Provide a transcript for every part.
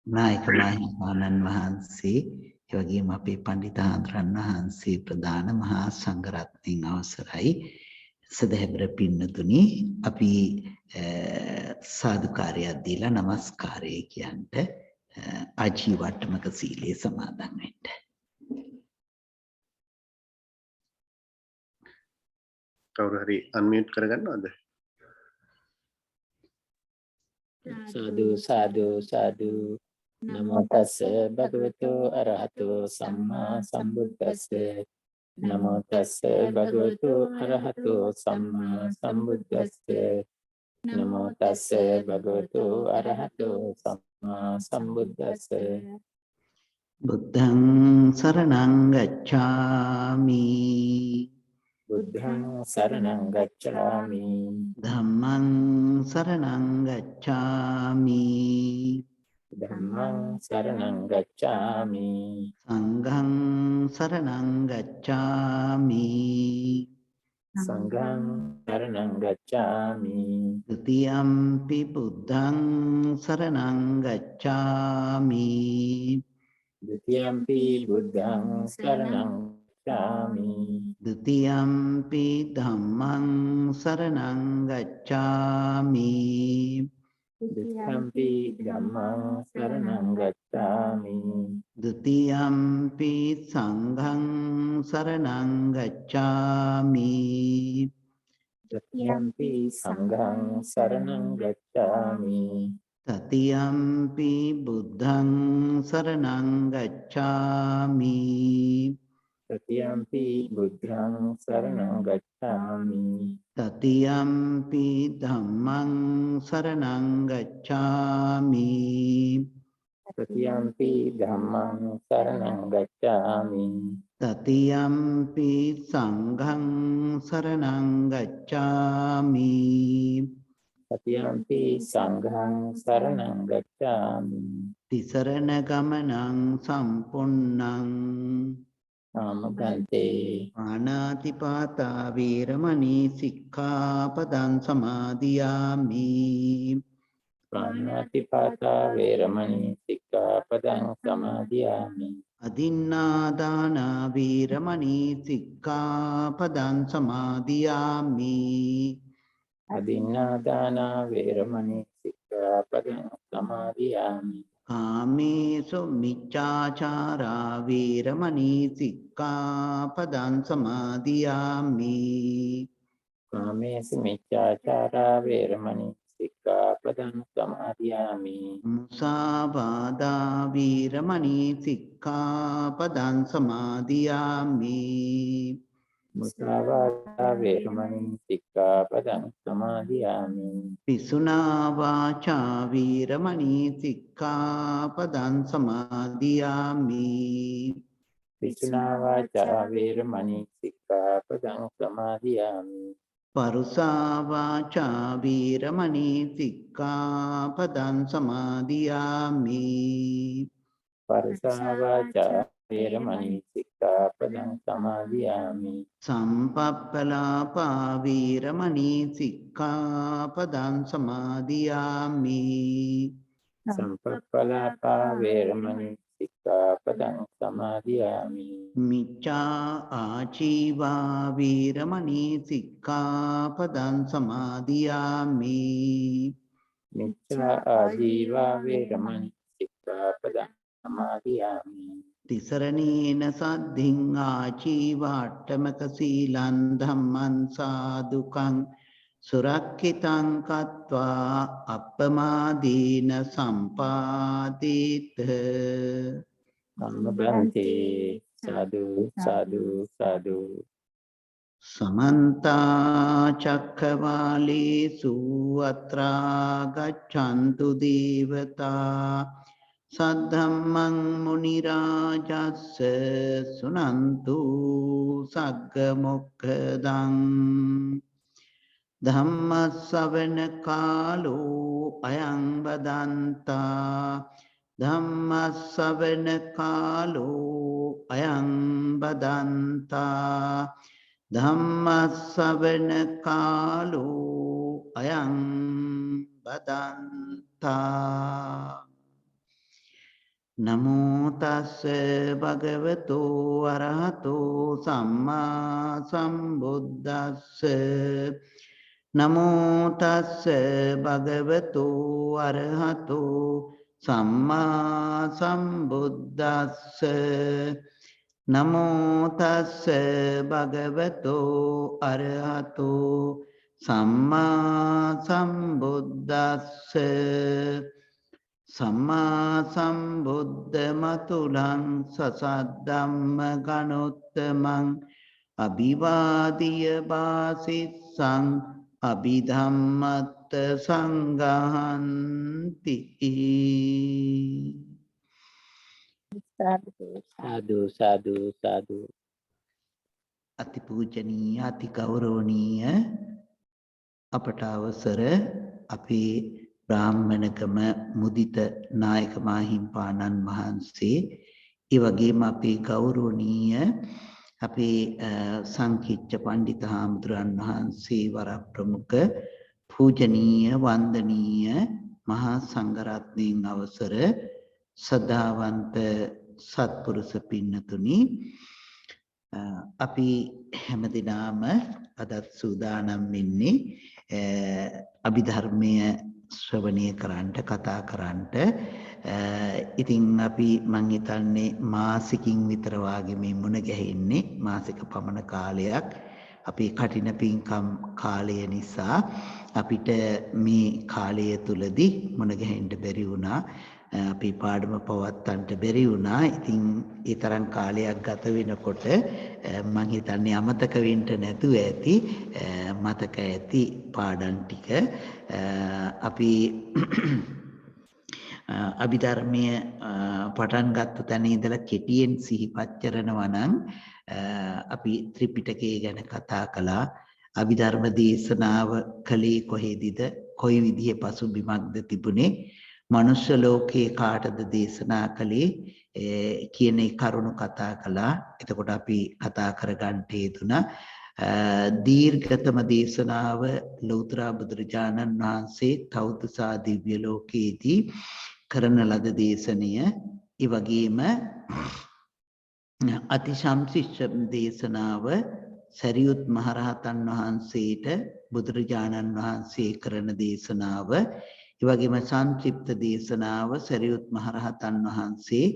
නායක මාහිමිපාණන් වහන්සේ ඒ වගේම අපේ පඬිතාඳුරන් වහන්සේ ප්‍රධාන මහා සංඝරත්නයන් අවසරයි සදහැබර පින්නතුනි අපි සාදුකාරයක් දීලා নমස්කාරය කියන්ට ආජීවට්ටමක සීලය සමාදන් වෙන්න. කවුරු හරි අන්මියුට් කරගන්නවද? සාදු සාදු සාදු නමෝ තස්ස භගවතු අරහතෝ සම්මා සම්බුද්දස්ස නමෝ තස්ස භගවතු අරහතෝ සම්මා සම්බුද්දස්ස නමෝ තස්ස භගවතු අරහතෝ සම්මා සම්බුද්දස්ස බුද්ධං සරණං ගච්ඡාමි බුද්ධං සරණං ගච්ඡාමි ධම්මං සරණං ගච්ඡාමි ධම්මං සරණං ගච්ඡාමි සංඝං සරණං ගච්ඡාමි සංඝං සරණං ගච්ඡාමි ဒ ුතියම්පි බුද්ධං සරණං ගච්ඡාමි ဒ ුතියම්පි බුද්ධං සරණං ගච්ඡාමි ဒ ුතියම්පි ධම්මං සරණං ගච්ඡාමි ဒ ුතියම්පි ධම්මං සරණං ගච්ඡාමි ဒ ුතියම්පි සංඝං සරණං ගච්ඡාමි ဒ ුතියම්පි සංඝං සරණං ගච්ඡාමි တတိယံ පි බුද්ධං සරණං ගච්ඡාමි တတိယံ පි බුද්ධං සරණං ගච්ඡාමි တတိယံ පි ධම්මං සරණං ගච්ඡාමි တတိယံ පි ධම්මං සරණං ගච්ඡාමි တတိယံ පි සංඝං සරණං ගච්ඡාමි တတိယံ පි සංඝං සරණං ගච්ඡාමි තිසරණ ගමනං සම්පුන්නං ආමගන්තේ පාණාතිපාතා වේරමණී සික්ඛාපදං සමාදියාමි පාණාතිපාතා වේරමණී සික්ඛාපදං සමාදියාමි අදින්නාදාන වේරමණී සික්ඛාපදං සමාදියාමි අදින්නාදාන වේරමණී සික්ඛාපදං සමාදියාමි කාමේසු මිච්ඡාචාරා වේරමණී සික්ඛාපදං සමාදියාමි කාමේසු මිච්ඡාචාරා වේරමණී සික්ඛාපදං සමාදියාමි මුසාවාදා වේරමණී සික්ඛාපදං සමාදියාමි මුසාවාදා වේරමණී සික්ඛාපදං සමාදියාමි පිසුනා වාචා වේරමණී සික්ඛාපදං සමාදියාමි පිසුනා වාචා වේරමණී සික්ඛාපදං සමාදියාමි පරුසා වාචා වේරමණී සික්ඛාපදං සමාදියාමි පරුසා වාචා වේරමණී සික්ඛාපදං සමාදියාමි සම්පප්පලාපා වේරමණී සික්ඛාපදං සමාදියාමි සම්පප්පලාපා වේරමණී සික්ඛාපදං සමාදියාමි මිච්ඡා ආචීවා වේරමණී සික්ඛාපදං සමාදියාමි මිච්ඡා ආජීවා වේරමණී සික්ඛාපදං සමාදියාමි තිසරණේන සද්ධින් ආචීවාට්ඨමක සීලං ධම්මං සාදුකං සුරක්ඛිතං කତ୍වා අප්පමාදීන සම්පාදිත සම්බන්තේ සාදු සාදු සාදු සමන්ත චක්ඛවාලේසු අත්‍රා ගච්ඡන්තු දේවතා සද්ධම්මං මුනි රාජස්ස සුනන්තු සග්ග මොක්ඛදං ධම්ම ශ්‍රවණ කාලෝ අයං බදන්තා ධම්ම ශ්‍රවණ කාලෝ අයං බදන්තා ධම්ම ශ්‍රවණ කාලෝ අයං බදන්තා නමෝ තස්ස භගවතු අරහතෝ සම්මා සම්බුද්දස්ස නමෝ තස්ස භගවතු අරහතෝ සම්මා සම්බුද්දස්ස නමෝ තස්ස භගවතු අරහතෝ සම්මා සම්බුද්දස්ස සම්මා සම්බුද්ධ මතුලං සසද්දම්ම ගණොත්තමං අභිවාදිය බාසිස්සං අභිධම්මත්ත සංඝහන්ති සාදු සාදු සාදු. අතිපූජනීය අති ගෞරවනීය අපට අවසර අපේ බ්‍රාහ්මණකම මුදිත නායක මාහිම්පාණන් වහන්සේ ඒ වගේම අපේ ගෞරවනීය අපේ සංකීච්ඡ පණ්ඩිත හාමුදුරන් වහන්සේ වරප්‍රමුඛ පූජනීය වන්දනීය මහා සංඝරත්නයන් අවසර සදාවන්ත සත්පුරුෂ පින්නතුනි අපි හැමදිනම අදත් සූදානම් වෙන්නේ අභිධර්මය ශ්‍රවණය කරන්නට කතා කරන්නට. ඉතින් අපි මං හිතන්නේ මාසිකින් විතර වාගේ මේ මුණ ගැහෙන්නේ මාසික පමණ කාලයක්. අපේ කටින පින්කම් කාලය නිසා අපිට මේ කාලය තුලදී මුණ ගැහෙන්න බැරි වුණා. අපි පාඩම පවත්වන්නට බැරි වුණා. ඉතින් ඒ තරම් කාලයක් ගත වෙනකොට මම හිතන්නේ අමතක වෙන්න නැතුව ඇති මතක ඇති පාඩම් ටික අපි අභිධර්මයේ පටන් ගත්ත තැන ඉඳලා කෙටියෙන් සිහිපත් කරනවා නම් අපි ත්‍රිපිටකය ගැන කතා කළා. අභිධර්ම දේශනාව කලේ කොහෙදද? කොයි විදිහේ පසුබිමක්ද තිබුණේ? මනුෂ්‍ය ලෝකයේ කාටද දේශනා කළේ කියන කරුණු කතා කළා. එතකොට අපි කතා කරගන්න හේතුණා දීර්ඝතම දේශනාව ලෞතර බුදුරජාණන් වහන්සේ තවුතුසා දිව්‍ය ලෝකයේදී කරන ලද දේශනය. ඒ වගේම අතිශම්සිෂ්ඨ දේශනාව සරියුත් මහරහතන් වහන්සේට බුදුරජාණන් වහන්සේ කරන දේශනාව. ඒ වගේම සංක්ෂිප්ත දේශනාව සරියුත් මහරහතන් වහන්සේ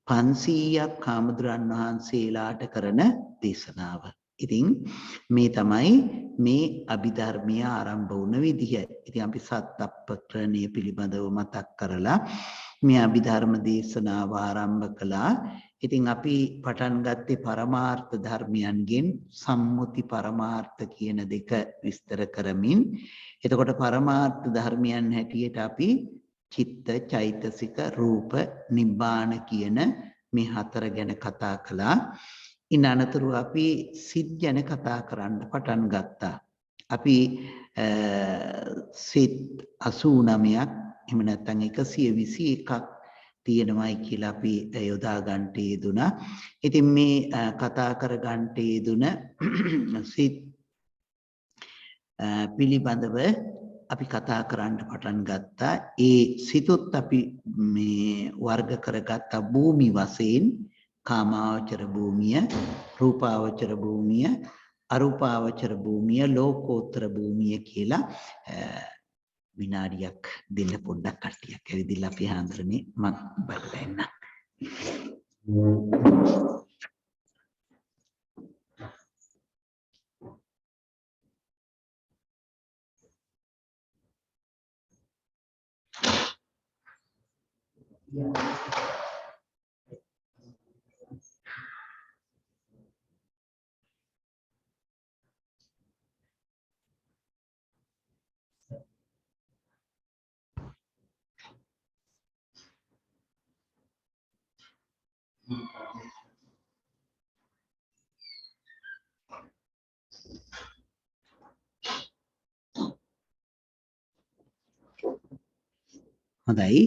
500ක් හාමුදුරන් වහන්සේලාට කරන දේශනාව. ඉතින් මේ තමයි මේ අභිධර්මය ආරම්භ වුණ විදිහ. ඉතින් අපි සත්පත්‍රණය පිළිබඳව මතක් කරලා මේ අභිධර්ම දේශනාව ආරම්භ කළා. ඉතින් අපි පටන් ගත්තේ පරමාර්ථ ධර්මයන්ගෙන් සම්මුති පරමාර්ථ කියන දෙක විස්තර කරමින්. එතකොට පරමාර්ථ ධර්මයන් හැටියට අපි චිත්ත, චෛතසික, රූප, නිබ්බාන කියන මේ හතර ගැන කතා කළා. ඉන් අනතුරුව අපි සිත් ගැන කතා කරන්න පටන් ගත්තා. අපි සිත් 89ක් එහෙම නැත්නම් 121ක් තියෙනවායි කියලා අපි යොදා ගන්නට යෙදුණා. ඉතින් මේ කතා කර ගන්නට යෙදුන සිත් පිළිබඳව අපි කතා කරන්න පටන් ගත්තා. ඒ සිතුත් අපි මේ වර්ග කරගත්ත භූමි වශයෙන් කාමාවචර භූමිය, රූපාවචර භූමිය, අරූපාවචර භූමිය, ලෝකෝත්තර භූමිය කියලා විනාඩියක් දෙන්න පොඩ්ඩක් කට්ටියක් ඇවිදilla අපි හාන්දරනේ මම බලලා එන්න. හොඳයි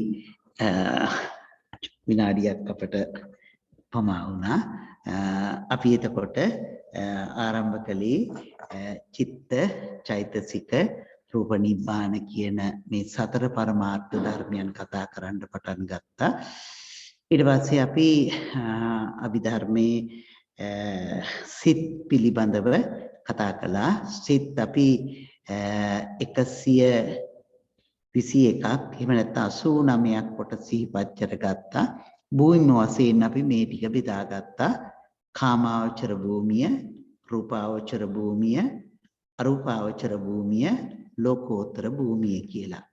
විනාඩියක් අපට පමා වුණා. අපි එතකොට ආරම්භ කළේ චිත්ත, චෛතසික, රූප, නිබ්බාන කියන මේ සතර පරමාර්ථ ධර්මයන් කතා කරන්න පටන් ගත්තා. ඊට පස්සේ අපි අභිධර්මයේ සිත් පිළිබඳව කතා කළා. සිත් අපි 121ක් එහෙම නැත්නම් 89ක් කොට සිහිපත් කරගත්තා. භූමිම වශයෙන් අපි මේ ටික බෙදාගත්තා. කාමාවචර භූමිය, රූපාවචර භූමිය, අරූපාවචර භූමිය, ලෝකෝත්තර භූමිය කියලා.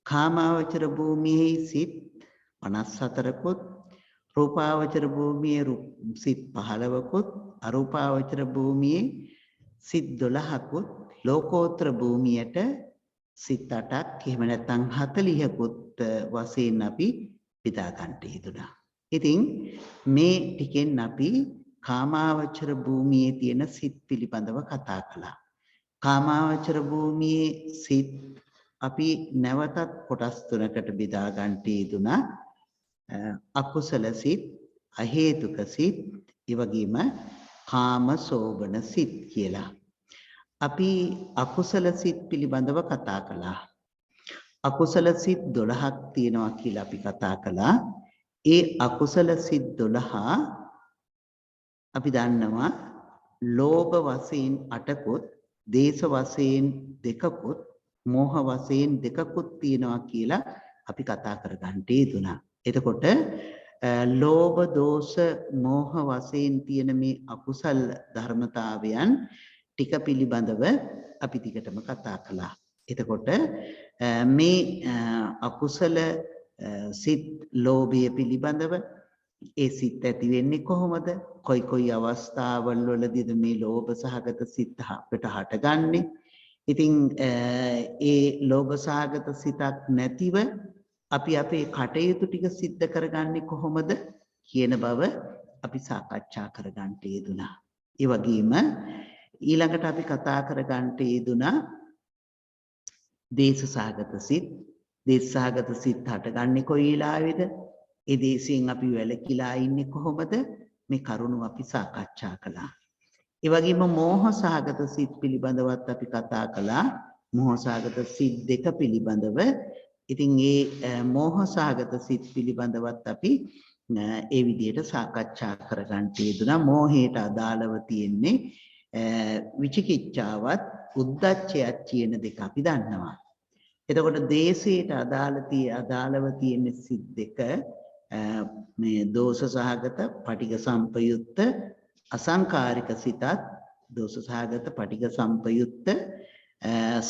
කාමාවචර භූමියේ සිත් 54කුත්, රූපාවචර භූමියේ සිත් 15කුත්, අරූපාවචර භූමියේ සිත් 12කුත්, ලෝකෝත්තර භූමියට සිත් 8ක් එහෙම නැත්නම් 40කුත් වශයෙන් අපි බෙදා ගන්නට යෙදුණා. ඉතින් මේ ටිකෙන් අපි කාමාවචර භූමියේ තියෙන සිත් පිළිබඳව කතා කළා. කාමාවචර භූමියේ සිත් අපි නැවතත් කොටස් තුනකට බෙදා ගන්නට යෙදුණා. අකුසල සිත්, අහේතුක සිත්, ඒ වගේම කාම සෝබන සිත් කියලා. අපි අකුසල සිත් පිළිබඳව කතා කළා. අකුසල සිත් 12ක් තියෙනවා කියලා අපි කතා කළා. ඒ අකුසල සිත් 12 අපි දන්නවා ලෝභ වශයෙන් 8කුත්, දේශ වශයෙන් 2කුත්, මෝහ වශයෙන් 2කුත් තියෙනවා කියලා අපි කතා කරගන්න යෙදුණා. එතකොට ලෝභ, දෝෂ, මෝහ වශයෙන් තියෙන මේ අකුසල් ධර්මතාවයන් ටික පිළිබඳව අපි ටිකටම කතා කළා. එතකොට මේ අකුසල සිත් ලෝභය පිළිබඳව ඒ සිත් ඇති වෙන්නේ කොහොමද? කොයි අවස්ථාවල් වලදීද මේ ලෝභ සහගත සිත් අපිට හටගන්නේ? ඉතින් ඒ ලෝභ සහගත සිතක් නැතිව අපි අපේ කටයුතු ටික සිද්ධ කරගන්නේ කොහොමද කියන බව අපි සාකච්ඡා කරගන්න යෙදුණා. ඒ වගේම ඊළඟට අපි කතා කරගන්න යෙදුණා දේශ සහගත සිත්. දේශ සහගත සිත් හටගන්නේ කොයි වෙලාවේද? ඒ දේශයෙන් අපි වැළකීලා ඉන්නේ කොහොමද? මේ කරුණු අපි සාකච්ඡා කළා. ඒ වගේම මෝහ සහගත සිත් පිළිබඳවත් අපි කතා කළා. මෝහ සහගත සිත් දෙක පිළිබඳව. ඉතින් ඒ මෝහ සහගත සිත් පිළිබඳවත් අපි ඒ විදිහට සාකච්ඡා කරගන්න යෙදුණා. මෝහයට අදාළව තියෙන්නේ විචිකිච්ඡාවත් උද්ධච්චයත් කියන දෙක අපි දන්නවා. එතකොට දේශයට අදාළව තියෙන සිත් දෙක මේ දෝෂ සහගත පටිඝ සම්පයුක්ත අසංකාරික සිතත්, දෝෂ සහගත පටිඝ සම්පයුක්ත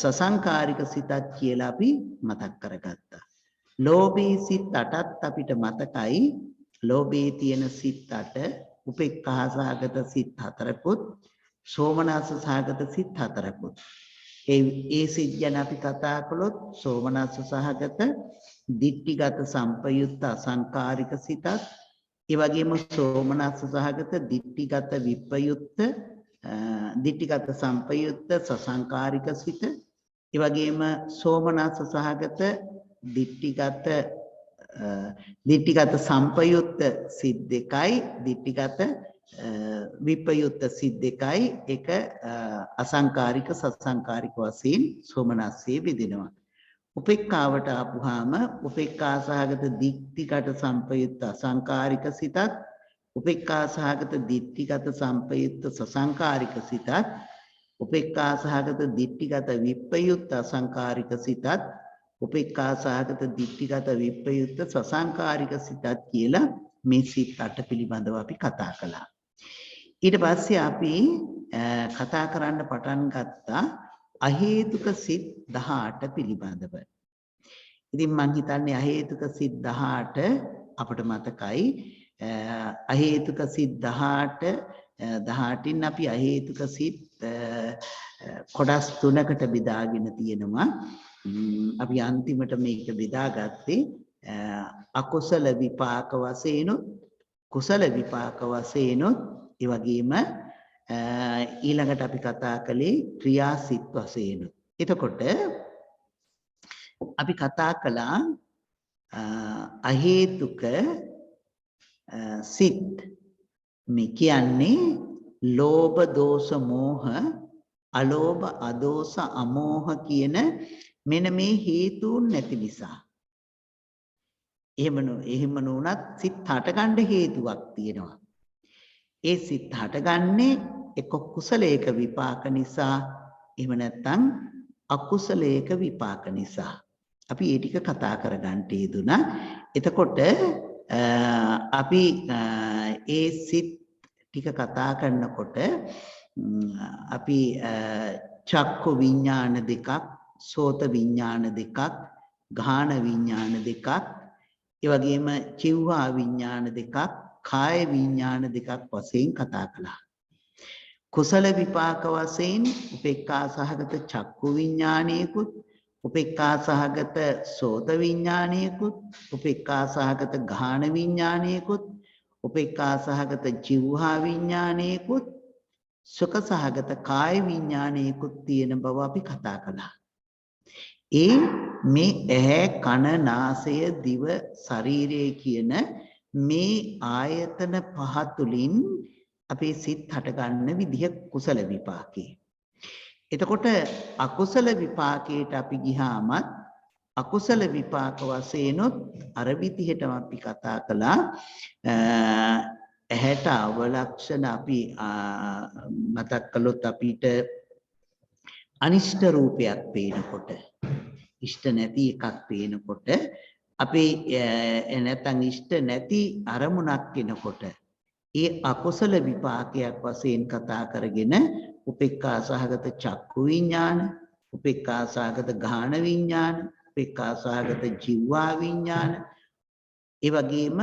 සසංකාරික සිතත් කියලා අපි මතක් කරගත්තා. ලෝභී සිත් 8ත් අපිට මතකයි. ලෝභයේ තියෙන සිත් 8 උපේක්ඛා සහගත සිත් 4කුත්, සෝමනස්ස සහගත සිත් 4කුත්. ඒ සිත් ගැන අපි කතා කළොත් සෝමනස්ස සහගත දිට්ඨිගත සම්පයුක්ත අසංකාරික සිතත්, ඒ වගේම සෝමනස්ස සහගත දිට්ඨිගත විප්පයුක්ත දිට්ඨිගත සම්පයුක්ත සසංකාරික සිත, ඒ වගේම සෝමනස්ස සහගත දිට්ඨිගත සම්පයුක්ත සිත් දෙකයි, දිට්ඨිගත විප්පයුක්ත සිත් දෙකයි, එක අසංකාරික සසංකාරික වශයෙන් සෝමනස්සේ විදිනවා. උපේක්ඛාවට ආපුහාම උපේක්ඛා සහගත දිට්ඨිගත සම්පයුක්ත අසංකාරික සිතත්, උපේක්ඛා සහගත දිට්ඨිගත සම්පයුක්ත සසංකාරික සිතත්, උපේක්ඛා සහගත දිට්ඨිගත විප්පයුක්ත අසංකාරික සිතත්, උපේක්ඛා සහගත දිට්ඨිගත විප්පයුක්ත සසංකාරික සිතත් කියලා මේ සිත් 8 පිළිබඳව අපි කතා කළා. ඊට පස්සේ අපි කතා කරන්න පටන් ගත්තා අහේතුක සිත් 18 පිළිබඳව. ඉතින් මම හිතන්නේ අහේතුක සිත් 18 අපට මතකයි. අහේතුක සිත් 18න් අපි අහේතුක සිත් කොටස් 3කට බෙදාගෙන තියෙනවා. අපි අන්තිමට මේක බෙදාගත්තේ අකුසල විපාක වශයෙන්ුත්, කුසල විපාක වශයෙන්ුත්, ඒ වගේම ඊළඟට අපි කතා කළේ ක්‍රියාසිත වශයෙන්ුත්. එතකොට අපි කතා කළා අහේතුක සිත්. මේ කියන්නේ ලෝභ, දෝෂ, මෝහ, අලෝභ, අදෝෂ, අමෝහ කියන මෙන්න මේ හේතුන් නැති නිසා. එහෙම නුනත් සිත් හටගන්න හේතුවක් තියෙනවා. ඒ සිත් හටගන්නේ එක්ක කුසලයක විපාක නිසා එහෙම නැත්නම් අකුසලයක විපාක නිසා. අපි ඒ ටික කතා කරගන්න යෙදුණා. එතකොට අපි ඒ සිත් ටික කතා කරනකොට අපි චක්කු විඥාන දෙකක්, සෝත විඥාන දෙකක්, ගාහන විඥාන දෙකක්, ඒ වගේම චිව්වා විඥාන දෙකක්, කාය විඥාන දෙකක් වශයෙන් කතා කළා. කුසල විපාක වශයෙන් උපේක්ඛා සහගත චක්කු විඥානයකුත්, උපේක්ඛා සහගත සෝත විඥානයකුත්, උපේක්ඛා සහගත ගාහන විඥානයකුත්, උපේක්ඛා සහගත ජීවහා විඥානයකුත්, සුඛ සහගත කාය විඥානයකුත් තියෙන බව අපි කතා කළා. ඒ මේ ඇහැ කන නාසය දිව ශරීරය කියන මේ ආයතන පහ තුලින් අපේ සිත් හටගන්න විදිහ කුසල විපාකේ. එතකොට අකුසල විපාකයට අපි ගියාමත් අකුසල විපාක වශයෙන්ොත් අර විදිහටම අපි කතා කළා. ඇහැට අවලක්ෂණ අපි මතක් කළොත් අපිට අනිෂ්ට රූපයක් පේනකොට, ඉෂ්ට නැති එකක් පේනකොට, අපේ නැත්නම් ඉෂ්ට නැති අරමුණක් එනකොට ඒ අකුසල විපාකයක් වශයෙන් කතා කරගෙන උපේක්ඛා සහගත චක්කු විඥාන, උපේක්ඛා සහගත ගාහන විඥාන, උපේක්ඛා සහගත ජීවා විඥාන, ඒ වගේම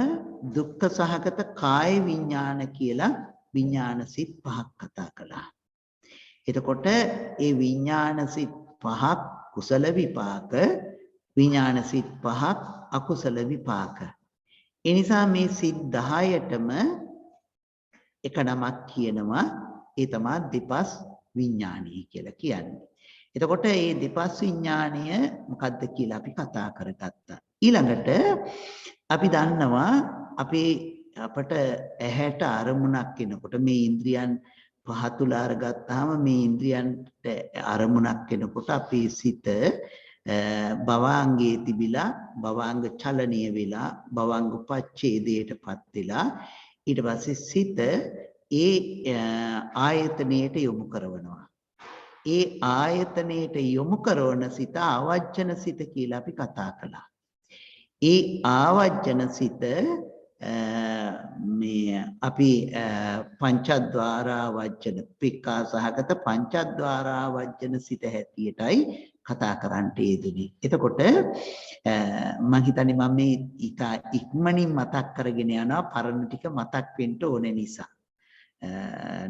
දුක්ඛ සහගත කාය විඥාන කියලා විඥාන සිත් පහක් කතා කළා. එතකොට ඒ විඥාන සිත් පහක් කුසල විපාක, විඥාන සිත් පහක් අකුසල විපාක. ඒ නිසා මේ සිත් 10ටම එක නමක් කියනවා. ඒ තමයි දෙපස් විඥානීය කියලා කියන්නේ. එතකොට මේ දෙපස් විඥානය මොකද්ද කියලා අපි කතා කරගත්තා. ඊළඟට අපි දන්නවා අපට ඇහැට අරමුණක් එනකොට මේ ඉන්ද්‍රියන් පහ තුල අරගත්තාම මේ ඉන්ද්‍රියන්ට අරමුණක් එනකොට අපේ සිත භවාංගයේ තිබිලා භවාංග චලනීය වෙලා භවාංග උපච්ඡේදයටපත් වෙලා ඊට පස්සේ සිත ඒ ආයතනයට යොමු කරනවා. ඒ ආයතනයට යොමු කරන සිත ආවජ්ජන සිත කියලා අපි කතා කළා. ඒ ආවජ්ජන සිත මේ අපි පංචද්වාරා වජ්ජන පික්ඛා සහගත පංචද්වාරා වජ්ජන සිත හැටියටයි කතා කරන්නට යෙදුනේ. එතකොට මම හිතන්නේ මම මේ ඉක්මනින් මතක් කරගෙන යනවා පරණ ටික මතක් වෙන්න ඕන නිසා.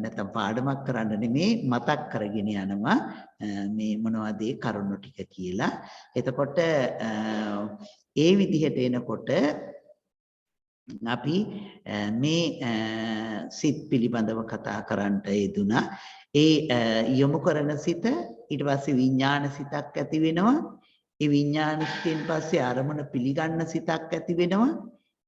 නැත්නම් පාඩමක් කරන්න නෙමේ මතක් කරගෙන යනවා මේ මොනවද ඒ කරුණු ටික කියලා. එතකොට ඒ විදිහට එනකොට අපි මේ සිත් පිළිබඳව කතා කරන්නට යෙදුණා. ඒ යොමු කරන සිත ඊට පස්සේ විඥාන සිතක් ඇති වෙනවා. ඒ විඥාන සිතෙන් පස්සේ අරමුණ පිළිගන්න සිතක් ඇති වෙනවා.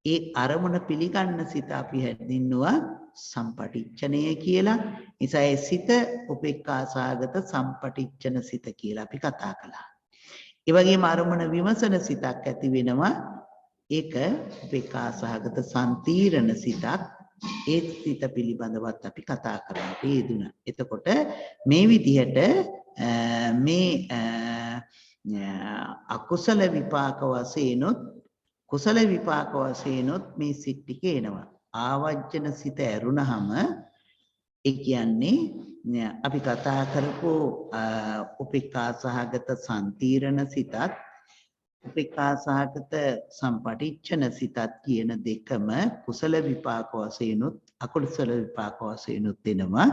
ඒ අරමුණ පිළිගන්න සිත අපි හැදින්නුවා සම්පටිච්ඡනය කියලා. නිසා ඒ සිත උපේක්ඛා සහගත සම්පටිච්ඡන සිත කියලා අපි කතා කළා. ඒ වගේම අරමුණ විමසන සිතක් ඇති වෙනවා. ඒක උපේක්ඛා සහගත සම්තීරණ සිතක්. ඒ සිත පිළිබඳවත් අපි කතා කරන්නට යෙදුණා. එතකොට මේ විදිහට මේ අකුසල විපාක වශයෙන්ොත් කුසල විපාක වශයෙන්ොත් මේ සිත් ටික එනවා. ආවජ්ජන සිත ඇරුණහම ඒ කියන්නේ අපි කතා කරපු උපේක්ඛා සහගත සම්තීරණ සිතත් උපේක්ඛා සහගත සම්පටිච්ඡන සිතත් කියන දෙකම කුසල විපාක වශයෙන්ුත් අකුසල විපාක වශයෙන්ුත් එනවා.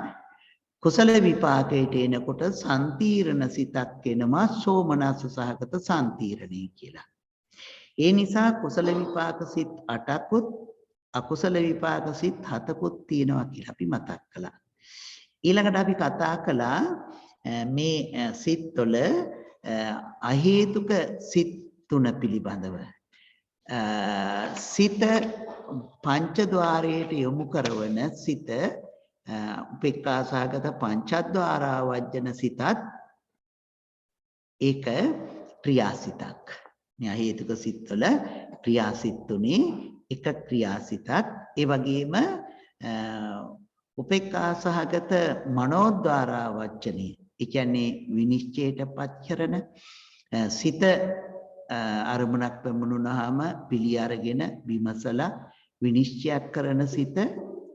කුසල විපාකයට එනකොට සම්තීරණ සිතක් එනවා සෝමනස්ස සහගත සම්තීරණය කියලා. ඒ නිසා කුසල විපාක සිත් 8කුත් අකුසල විපාක සිත් 7කුත් තියෙනවා කියලා අපි මතක් කළා. ඊළඟට අපි කතා කළා මේ සිත් වල අහේතුක සිත් 3 පිළිබඳව. සිත පංචද්වාරයට යොමු කරන සිත උපේක්ඛා සහගත පංචද්වාරා වජ්ජන සිතත් ඒක ක්‍රියාසිතක්. මේ අහේතුක සිත් වල ක්‍රියාසිත තුනේ එක ක්‍රියාසිතක්. ඒ වගේම උපේක්ඛා සහගත මනෝද්වාරා වචනේ. ඒ කියන්නේ විනිශ්චයටපත් කරන සිත අරමුණක් පැමුණුනහම පිළි අරගෙන විමසලා විනිශ්චයක් කරන සිත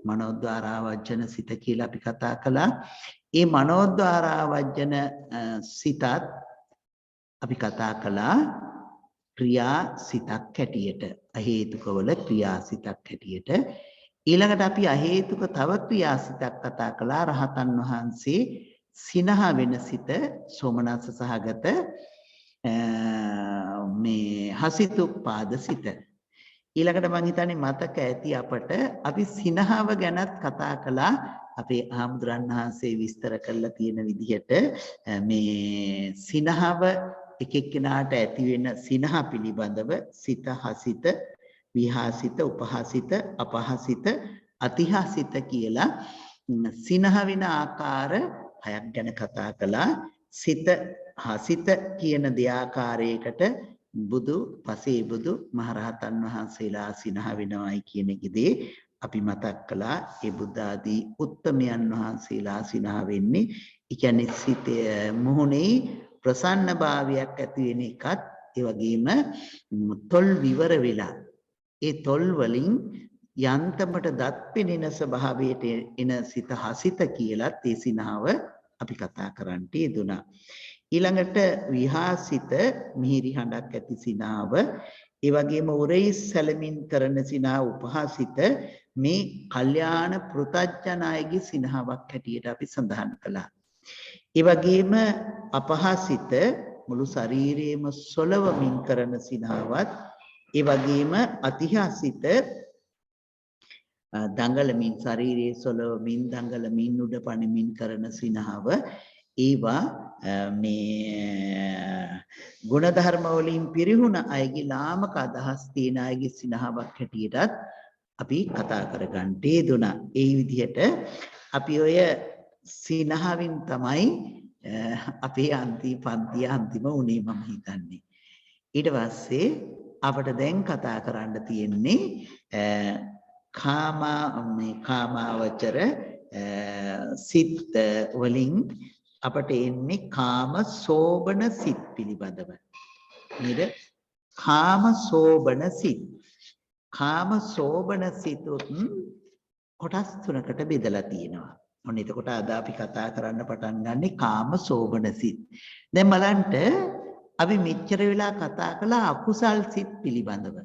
මනෝද්වාරා වචන සිත කියලා අපි කතා කළා. ඒ මනෝද්වාරා වචන සිතත් අපි කතා කළා ක්‍රියාසිතක් හැටියට, අහේතුකවල ක්‍රියාසිතක් හැටියට. ඊළඟට අපි අහේතුක තව ක්‍රියාසිතක් කතා කළා, රහතන් වහන්සේ සිනහ වෙන සිත, සෝමනස්ස සහගත මේ හසිතුප්පාද සිත. ඊළඟට මම හිතන්නේ මතක ඇති අපට අපි සිනහව ගැනත් කතා කළා. අපේ ආම්දුරන් වහන්සේ විස්තර කරලා තියෙන විදිහට මේ සිනහව එක එක්කෙනාට ඇති වෙන සිනහ පිළිබඳව සිත, හසිත, විහාසිත, උපහාසිත, අපහාසිත, අතිහාසිත කියලා සිනහ වෙන ආකාර හයක් ගැන කතා කළා. සිත, හසිත කියන දෙආකාරයකට බුදු, පසේ බුදු, මහරහතන් වහන්සේලා සිනහ වෙනවයි කියන එකදී අපි මතක් කළා. ඒ බුද්ධ ආදී උත්තමයන් වහන්සේලා සිනහ වෙන්නේ, ඒ කියන්නේ සිතේ මොහොනේ ප්‍රසන්න භාවයක් ඇති වෙන එකත්, ඒ වගේම තොල් විවර වෙලා ඒ තොල් වලින් යන්තමට දත් පෙනෙන ස්වභාවයට එන සිත හසිත කියලත් ඒ සිනහව අපි කතා කරන්නට යෙදුණා. ඊළඟට විහාසිත, මිහිරි හඬක් ඇති සිනාව, ඒ වගේම උරේ සැලමින් කරන සිනාව උපහාසිත, මේ කල්යාණ පෘතජ්ජනයගේ සිනහවක් හැටියට අපි සඳහන් කළා. ඒ වගේම අපහාසිත මුළු ශරීරයේම සොලවමින් කරන සිනාවත්, ඒ වගේම අතිහාසිත දඟලමින් ශරීරයේ සොලවමින් දඟලමින් උඩ පනිමින් කරන සිනහව. ඒවා මේ ගුණධර්ම වලින් පිරිහුණ අයගේ ලාමක අදහස් තියෙන අයගේ සිනහවක් හැටියටත් අපි කතා කරගන්නට යෙදුණා. ඒ විදිහට අපි ඔය සිනහවින් තමයි අපේ පන්තිය අන්තිම උනේ මම හිතන්නේ. ඊට පස්සේ අපිට දැන් කතා කරන්න තියෙන්නේ කාමාවචර සිත් වලින් අපට එන්නේ කාම සෝබන සිත් පිළිබඳව. නේද? කාම සෝබන සිත්. කාම සෝබන සිතුත් කොටස් තුනකට බෙදලා තියෙනවා. ඔන්න එතකොට අද අපි කතා කරන්න පටන් ගන්නේ කාම සෝබන සිත්. දැන් බලන්න අපි මෙච්චර වෙලා කතා කළා අකුසල් සිත් පිළිබඳව.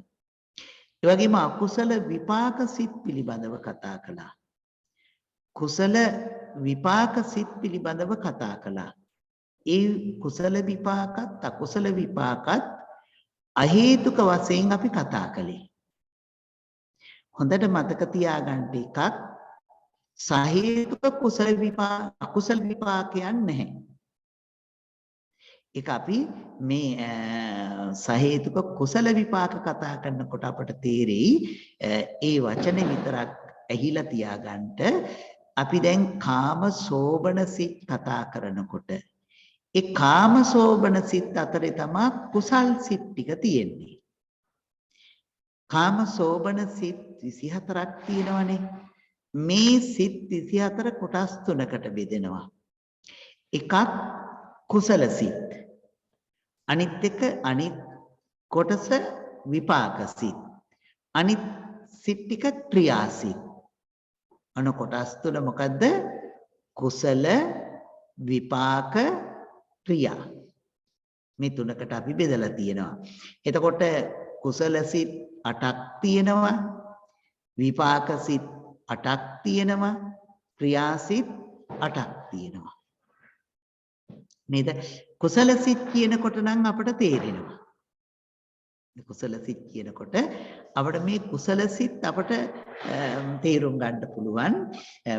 ඒ වගේම අකුසල විපාක සිත් පිළිබඳව කතා කළා. කුසල විපාක සිත් පිළිබඳව කතා කළා. ඒ කුසල විපාකත් අකුසල විපාකත් අහේතුක වශයෙන් අපි කතා කළේ. හොඳට මතක තියාගන්න එකක්, සහේතුක කුසල විපාක අකුසල විපාකයන් නැහැ. ඒක අපි මේ සහේතුක කුසල විපාක කතා කරනකොට අපට තේරෙයි ඒ වචනේ විතරක් ඇහිලා තියාගන්න. අපි දැන් කාම සෝබන සිත් කතා කරනකොට ඒ කාම සෝබන සිත් අතරේ තමයි කුසල් සිත් ටික තියෙන්නේ. කාම සෝබන සිත් 24ක් තියෙනවනේ. මේ සිත් 24 කොටස් තුනකට බෙදෙනවා. එකක් කුසල සිත්, අනිත් එක අනිත් කොටස විපාක සිත්, අනිත් සිත් ටික ක්‍රියා සිත්. අන කොටස් තුන මොකද්ද? කුසල, විපාක, ක්‍රියා. මේ තුනකට අපි බෙදලා තියෙනවා. එතකොට කුසල සිත් 8ක් තියෙනවා, විපාක සිත් 8ක් තියෙනවා, ක්‍රියා සිත් 8ක් තියෙනවා. නේද? කුසල සිත් කියනකොට නම් අපට තේරෙනවා. කුසල සිත් කියනකොට අපිට මේ කුසල සිත් අපට තේරුම් ගන්න පුළුවන්.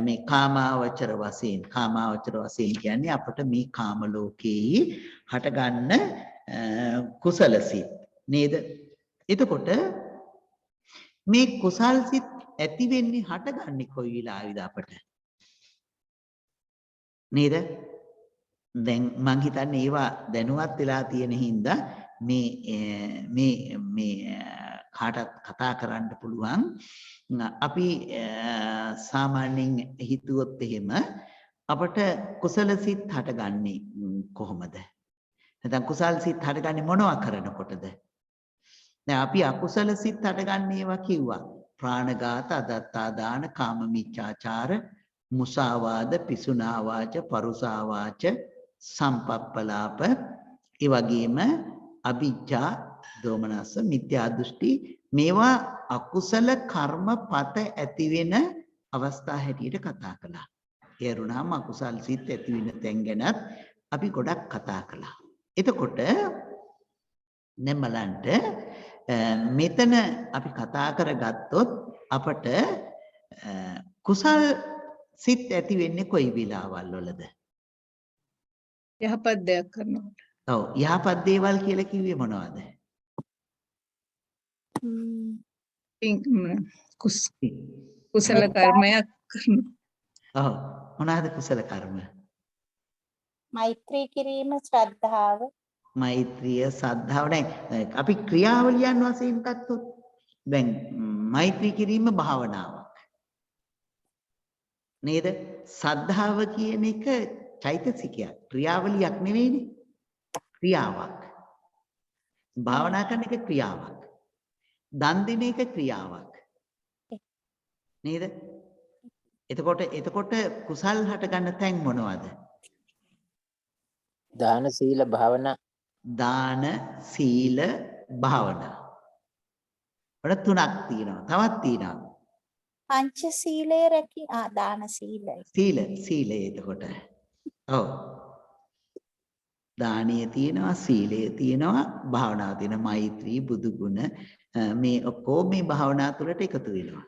මේ කාමාවචර වශයෙන් කියන්නේ අපට මේ කාම ලෝකයේ හටගන්න කුසල සිත් නේද? එතකොට මේ කුසල් සිත් ඇති වෙන්නේ හටගන්නේ කොයි වෙලාවෙද අපට? නේද? දැන් මං හිතන්නේ ඒවා දැනුවත් වෙලා තියෙන හින්දා මේ කාටත් කතා කරන්න පුළුවන්. අපි සාමාන්‍යයෙන් හිතුවොත් එහෙම අපට කුසල සිත් හටගන්නේ කොහොමද? නැත්නම් කුසල් සිත් හටගන්නේ මොනවා කරනකොටද? දැන් අපි අකුසල සිත් හටගන්නේ ඒවා කිව්වා. ප්‍රාණඝාත, අදත්තා දාන, කාම මිච්ඡාචාර, මුසාවාද, පිසුනා වාච, පරුසා වාච, සම්පප්පලාප, ඒ වගේම අවිජ්ජා, දෝමනස්ස, මිත්‍යා දෘෂ්ටි, මේවා අකුසල කර්මපත ඇති වෙන අවස්ථා හැටියට කතා කළා. ඒරුණාම අකුසල් සිත් ඇති වෙන තැන් ගැනත් අපි ගොඩක් කතා කළා. එතකොට දැන් බලන්න මෙතන අපි කතා කරගත්තොත් අපට කුසල් සිත් ඇති වෙන්නේ කොයි වෙලාවල් වලද? යහපත් දෙයක් කරනකොට. ඔව් යහපත් දේවල් කියලා කිව්වේ මොනවද? කුසල කර්මයක් කරනවා. ඔව් මොනවාද කුසල කර්ම? මෛත්‍රී කිරීම, ශ්‍රද්ධාව. මෛත්‍රිය, සද්ධාව නැහැ. අපි ක්‍රියාවලියන් වශයෙන් ගත්තොත් දැන් මෛත්‍රී කිරීම භාවනාවක්. නේද? සද්ධාව කියන එක චෛතසිකයක්. ක්‍රියාවලියක් නෙවෙයිනේ. ක්‍රියාවක්. භාවනා කරන එක ක්‍රියාවක්. දන් දෙන එක ක්‍රියාවක්. නේද? එතකොට කුසල් හට ගන්න තැන් මොනවද? දාන සීල භාවනා. දාන සීල භාවනා. වල තුනක් තියෙනවා. තවත් තියෙනවා. පංච සීලය රැකී දාන සීලය. සීලය එතකොට. ඔව්. දානීය තියෙනවා, සීලය තියෙනවා, භාවනාව තියෙනවා. මෛත්‍රී, බුදු ගුණ මේ ඔක්කොම මේ භාවනා තුළට එකතු වෙනවා.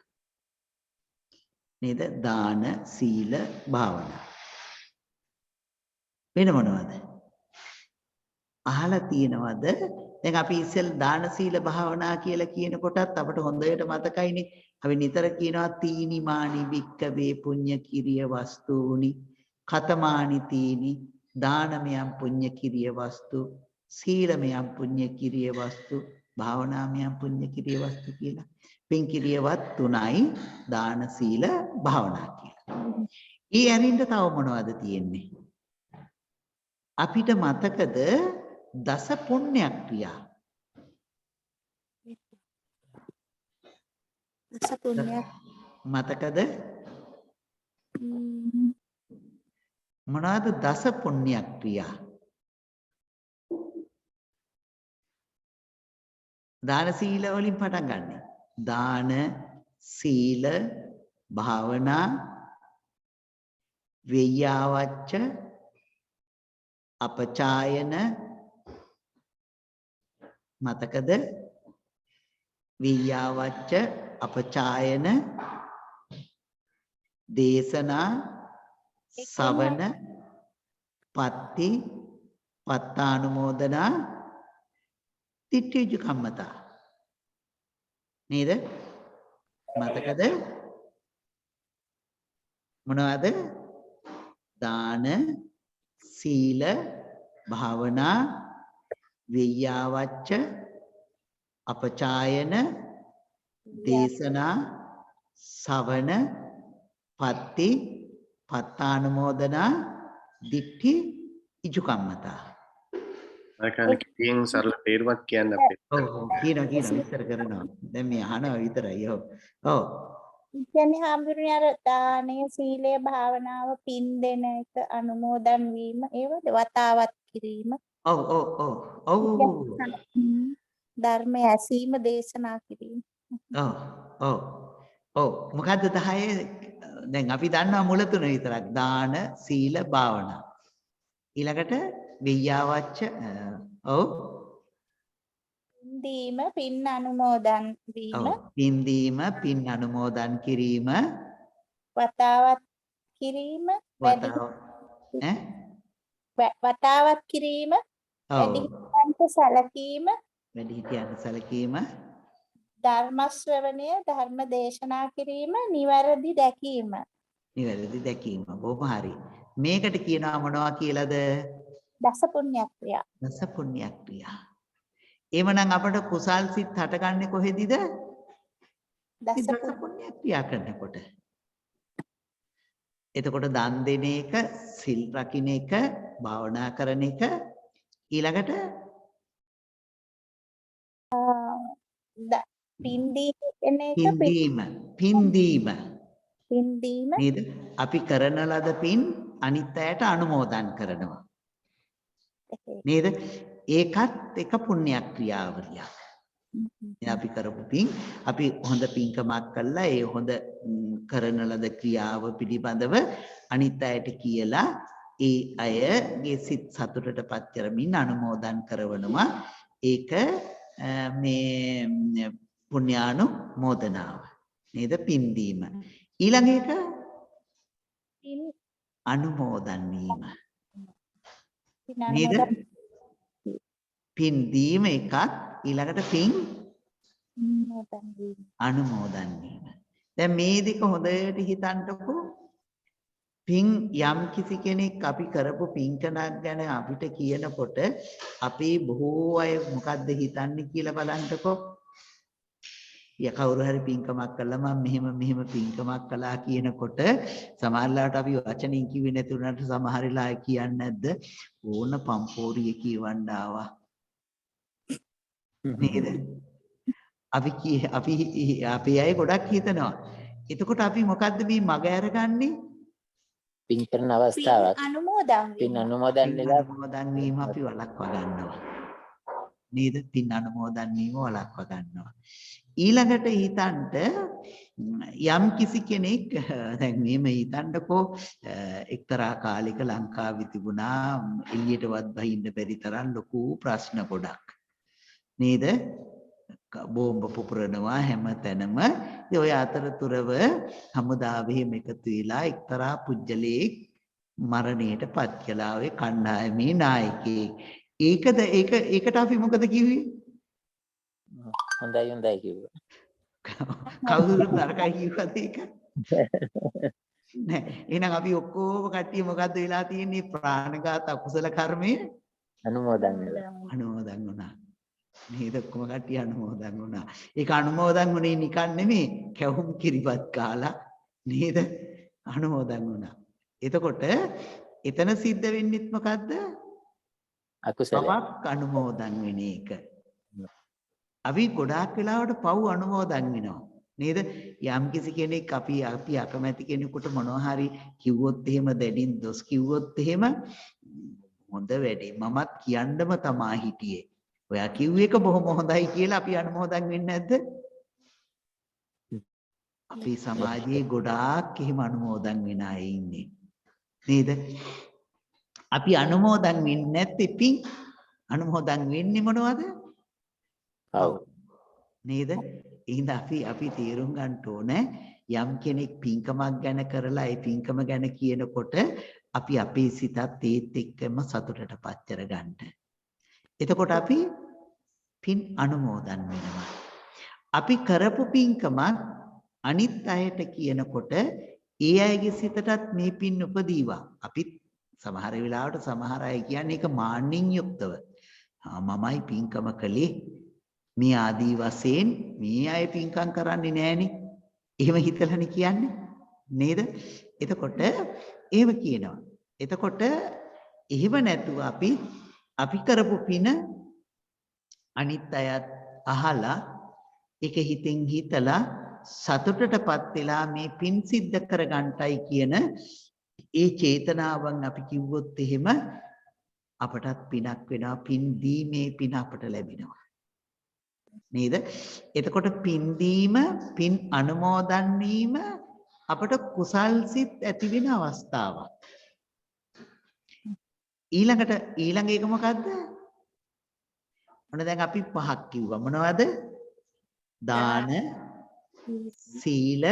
නේද? දාන, සීල, භාවනා. වෙන මොනවද? අහලා තියෙනවද? දැන් අපි ඉස්සෙල් දාන සීල භාවනා කියලා කියන කොටත් අපට හොඳට මතකයිනේ. අපි නිතර කියනවා තීනි මානි වික්කවේ පුඤ්ඤ කිරිය වස්තුනි කතමානි තීනි දානමයන් පුඤ්ඤ කිරිය වස්තු සීලමයන් පුඤ්ඤ කිරිය වස්තු භාවනාමයන් පුඤ්ඤ කිරිය වස්තු කියලා. පින් කිරියවත් තුනයි දාන සීල භාවනා කියලා. ඊ ඇරින්ද තව මොනවද තියෙන්නේ? අපිට මතකද දස පුණ්‍ය ක්‍රියා? දස පුණ්‍ය මතකද? මොනවාද දස පුණ්‍ය ක්‍රියා? දාන සීල වලින් පටන් ගන්න. දාන සීල භාවනා වෙය්‍යාවච්ච අපචායන මතකද? වෙය්‍යාවච්ච අපචායන දේශනා සවන පත්ති පත්තානුමෝදනා තිට්ඨිජ කම්මතා නේද? මතකද? මොනවද? දාන සීල භාවනා වෙය්‍යාවච්ච අපචායන දේශනා සවන පත්ති පත්තානුමෝදනා දිට්ඨි ඉජුකම්මතා. අරකන කියෙන් සරල තේරුමක් කියන්න අපේ. ඔව් කියනවා විස්තර කරනවා. දැන් මේ අහනවා විතරයි. ඔව්. කියන්නේ හාමුදුරනේ අර දානය, සීලය, භාවනාව, පින් දෙන එක, අනුමෝදන් වීම, ඒවද වතාවත් කිරීම. ඔව්. ධර්මය ඇසීම, දේශනා කිරීම. ඔව්. මොකද්ද 10? දැන් අපි දන්නවා මුල තුන විතරක්. දාන, සීල, භාවනා. ඊළඟට වෙය්‍යාවච්ච ඔව්. දීම, පින් අනුමෝදන් වීම. පින් දීම, පින් අනුමෝදන් කිරීම. වතාවත් කිරීම. වතාවත් කිරීම. වැඩිහිටියන්ට සැලකීම. වැඩිහිටියන්ට සැලකීම. ධර්ම ශ්‍රවණය, ධර්ම දේශනා කිරීම, නිවැරදි දැකීම. නිවැරදි දැකීම. බොහොම හරි. මේකට කියනවා මොනවා කියලාද? දස පුණ්‍ය ක්‍රියා. දස පුණ්‍ය ක්‍රියා. එවනම් අපට කුසල් සිත් හටගන්නේ කොහෙදද? දස දස පුණ්‍ය ක්‍රියා කරනකොට. එතකොට දන් දෙන එක, සිල් රකින්න එක, භාවනා කරන එක ඊළඟට පින්දීම එක පින්දීම පින්දීම නේද? අපි කරන ලද පින් අනිත් අයට අනුමෝදන් කරනවා. නේද? ඒකත් එක පුණ්‍ය ක්‍රියාවලියක්. අපි කරපු පින් අපි හොඳ පින්කමක් කළා ඒ හොඳ කරන ලද ක්‍රියාව පිළිබඳව අනිත් අයට කියලා ඒ අයගේ සිත් සතුටටපත් කරමින් අනුමෝදන් කරනවා. ඒක මේ පුණ්‍යානුමෝදනාව. නේද? පින්දීම. ඊළඟ එක අනුමෝදන් වීම. නේද? පින්දීම එකක් ඊළඟට පින් අනුමෝදන් වීම. දැන් මේ දෙක හොඳට හිතන්නකෝ. පින් යම් කිසි කෙනෙක් අපි කරපු පින්කණක් ගැන අපිට කියනකොට අපේ බොහෝ අය මොකද්ද හිතන්නේ කියලා බලන්නකෝ. කවුරු හරි පින්කමක් කළා මම මෙහෙම පින්කමක් කළා කියනකොට සමහරවිට අපි වචනින් කිව්වේ නැති උනට සමහරලා කියන්නේ නැද්ද ඕන පම්පෝරිය කියවන්න ආවා නේද? අපි අය ගොඩක් හිතනවා. එතකොට අපි මොකද්ද මේ මග අරගන්නේ? පින් කරන අවස්ථාවක්. පින් අනුමෝදන් වෙලා අනුමෝදන් වීම අපි වළක්වා ගන්නවා. නේද? පින් අනුමෝදන් වීම වළක්වා ගන්නවා. ඊළඟට හිතන්ට යම් කිසි කෙනෙක් දැන් මේම හිතන්නකෝ එක්තරා කාලයක ලංකාවේ තිබුණා එළියටවත් බහින්න බැරි තරම් ලොකු ප්‍රශ්න ගොඩක්. නේද? බෝම්බ පුපුරනවා හැම තැනම. ඔය අතරතුරව හමුදාවෙහිම එකතු වෙලා එක්තරා පුජ්‍යලයක් මරණයට පත් කළා ඔය කණ්ඩායමේ නායකයෙක්. ඒකට අපි මොකද කිව්වේ? හොඳයි කිව්වා. කවුරුත් නරකයි කිව්වද ඒක? නෑ. එහෙනම් අපි ඔක්කොම කට්ටිය මොකද්ද වෙලා තියෙන්නේ? ප්‍රාණඝාත අකුසල කර්මයේ අනුමෝදන් වෙලා. අනුමෝදන් වුණා. නේද? ඔක්කොම කට්ටිය අනුමෝදන් වුණා. ඒක අනුමෝදන් වුණේ නිකන් නෙමෙයි. කැවුම් කිරිපත් කාලා නේද? අනුමෝදන් වුණා. එතකොට එතන සිද්ධ වෙන්නෙත් මොකද්ද? අකුසල. පවක් අනුමෝදන් වෙන එක. අපි ගොඩාක් වෙලාවට පව් අනුමෝදන් වෙනවා. නේද? යම් කිසි කෙනෙක් අපි අකමැති කෙනෙකුට මොනවා හරි කිව්වොත් එහෙම දෙඩින් දොස් කිව්වොත් එහෙම හොඳ වැඩේ. මමත් කියන්නම තමා හිටියේ. ඔයා කිව්ව එක බොහොම හොඳයි කියලා අපි අනුමෝදන් වෙන්නේ නැද්ද? අපි සමාජයේ ගොඩාක් එහෙම අනුමෝදන් වෙන අය ඉන්නේ. නේද? අපි අනුමෝදන් වෙන්නේ නැත්තේ පින් අනුමෝදන් වෙන්නේ මොනවද? ඔව්. නේද? එහෙනම් අපි තේරුම් ගන්න ඕනේ යම් කෙනෙක් පින්කමක් ගැන කරලා ඒ පින්කම ගැන කියනකොට අපි අපේ සිතත් ඒත් එක්කම සතුටටපත් කරගන්න. එතකොට අපි පින් අනුමෝදන් වෙනවා. අපි කරපු පින්කමක් අනිත් අයට කියනකොට ඒ අයගේ සිතටත් මේ පින් උපදීවා. අපි සමහර වෙලාවට සමහර අය කියන්නේ ඒක මාන්නින් යුක්තව. මමයි පින්කම කළේ මේ ආදී වශයෙන් මේ අය පින්කම් කරන්නේ නැහනේ. එහෙම හිතලානේ කියන්නේ. නේද? එතකොට එහෙම කියනවා. එතකොට එහෙම නැතුව අපි කරපු පින අනිත් අයත් අහලා ඒක හිතෙන් හිතලා සතුටටපත් වෙලා මේ පින් සිද්ධ කරගන්නටයි කියන ඒ චේතනාවන් අපි කිව්වොත් එහෙම අපටත් පිනක් වෙනවා. පින් දීමේ පින අපට ලැබෙනවා. නේද? එතකොට පින් දීම, පින් අනුමෝදන් වීම අපට කුසල් සිත් ඇති වෙන අවස්ථාවක්. ඊළඟ එක මොකද්ද? මොන දැන් අපි පහක් කිව්වා. මොනවද? දාන, සීල,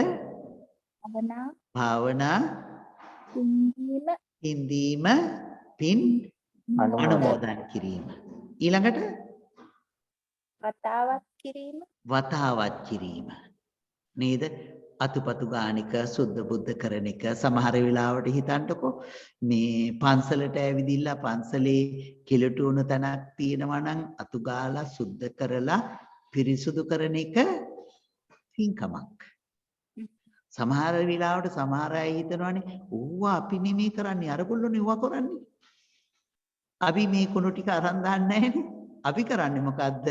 භාවනා, පින්දීම, පින් අනුමෝදන් කිරීම. ඊළඟට වතාවත් කිරීම. නේද? අතුපතු ගානික සුද්ධ බුද්ධ කරන එක සමහර වෙලාවට හිතන්නකෝ මේ පන්සලට ඇවිදිලා පන්සලේ කිලුට උණු තැනක් තියෙනවා නම් අතු ගාලා සුද්ධ කරලා පිරිසුදු කරන එක පින්කමක්. සමහර වෙලාවට සමහර අය හිතනවානේ ඌවා අපි නෙමෙයි කරන්නේ අරගොල්ලෝනේ ඌවා කරන්නේ. අපි මේ කුණු ටික අරන් දාන්නේ නැහැනේ. අපි කරන්නේ මොකද්ද?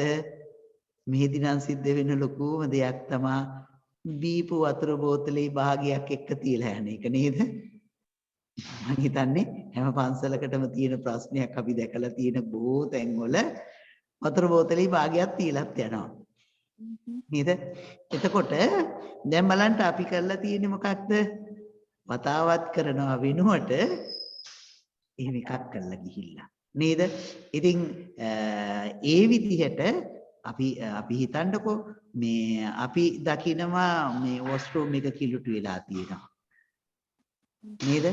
මෙහෙදි නම් සිද්ධ වෙන ලොකුම දෙයක් තමයි බීපු වතුර බෝතලේ භාගයක් එක්ක තියලා යන එක නේද? මම හිතන්නේ හැම පන්සලකටම තියෙන ප්‍රශ්නයක් අපි දැකලා තියෙන බොහෝ තැන්වල වතුර බෝතලේ භාගයක් තියලත් යනවා. නේද? එතකොට දැන් බලන්න අපි කරලා තියෙන්නේ මොකක්ද? වතාවත් කරනවා වෙනුවට එහෙම එකක් කරලා ගිහිල්ලා. නේද? ඉතින් ඒ විදිහට අපි හිතන්නකෝ මේ අපි දකිනවා මේ වොෂ්රූම් එක කිලුටු වෙලා තියෙනවා. නේද?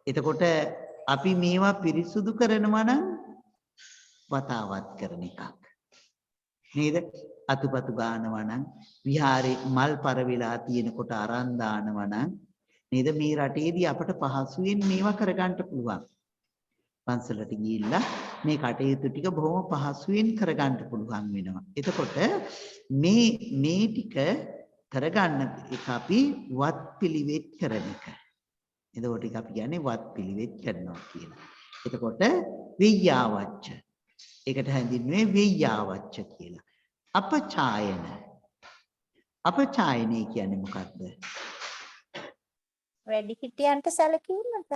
එතකොට අපි මේවා පිරිසුදු කරනවා නම් වතාවත් කරන එකක්. නේද? අතුපතු ගානවා නම් විහාරේ මල් පර වෙලා තියෙනකොට අරන් දානවා නම් නේද මේ රටේදී අපට පහසුවෙන් මේවා කරගන්න පුළුවන්. පන්සලට ගිහිල්ලා මේ කටයුතු ටික බොහොම පහසුවෙන් කරගන්න පුළුවන් වෙනවා. එතකොට මේ ටික කරගන්න එක අපි වත්පිළිවෙත් කරන එක. එතකොට අපි කියන්නේ වත්පිළිවෙත් කරනවා කියලා. එතකොට වෙය්‍යාවච්ච. ඒකට හැඳින්වෙන්නේ වෙය්‍යාවච්ච කියලා. අපචායන. අපචායනය කියන්නේ මොකක්ද? වැඩි හිටියන්ට සැලකීමද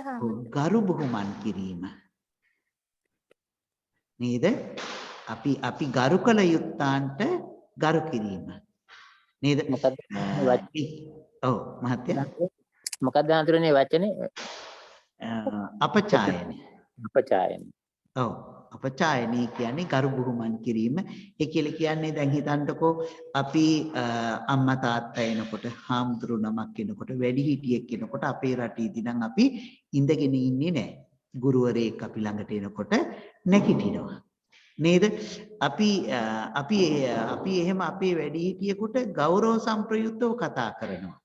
ගරු බුහුමන් කිරීම. නේද? අපි ගරු කළ යුත්තාන්ට ගරු කිරීම. නේද? මොකද්ද ඔව් මහත්තයා. මොකද්ද හඳුරන්නේ වචනේ? අපචායන. අපචායන. ඔව් අපචායනී කියන්නේ ගරු බුහුමන් කිරීම. ඒ කියලා කියන්නේ දැන් හිතන්නකෝ අපි අම්මා තාත්තා එනකොට හාමුදුරු නමක් එනකොට වැඩිහිටියෙක් එනකොට අපේ රටේදී නම් අපි ඉඳගෙන ඉන්නේ නැහැ. ගුරුවරයෙක් අපි ළඟට එනකොට නැගිටිනවා. නේද? අපි එහෙම අපේ වැඩිහිටියෙකුට ගෞරව සම්ප්‍රයුක්තව කතා කරනවා.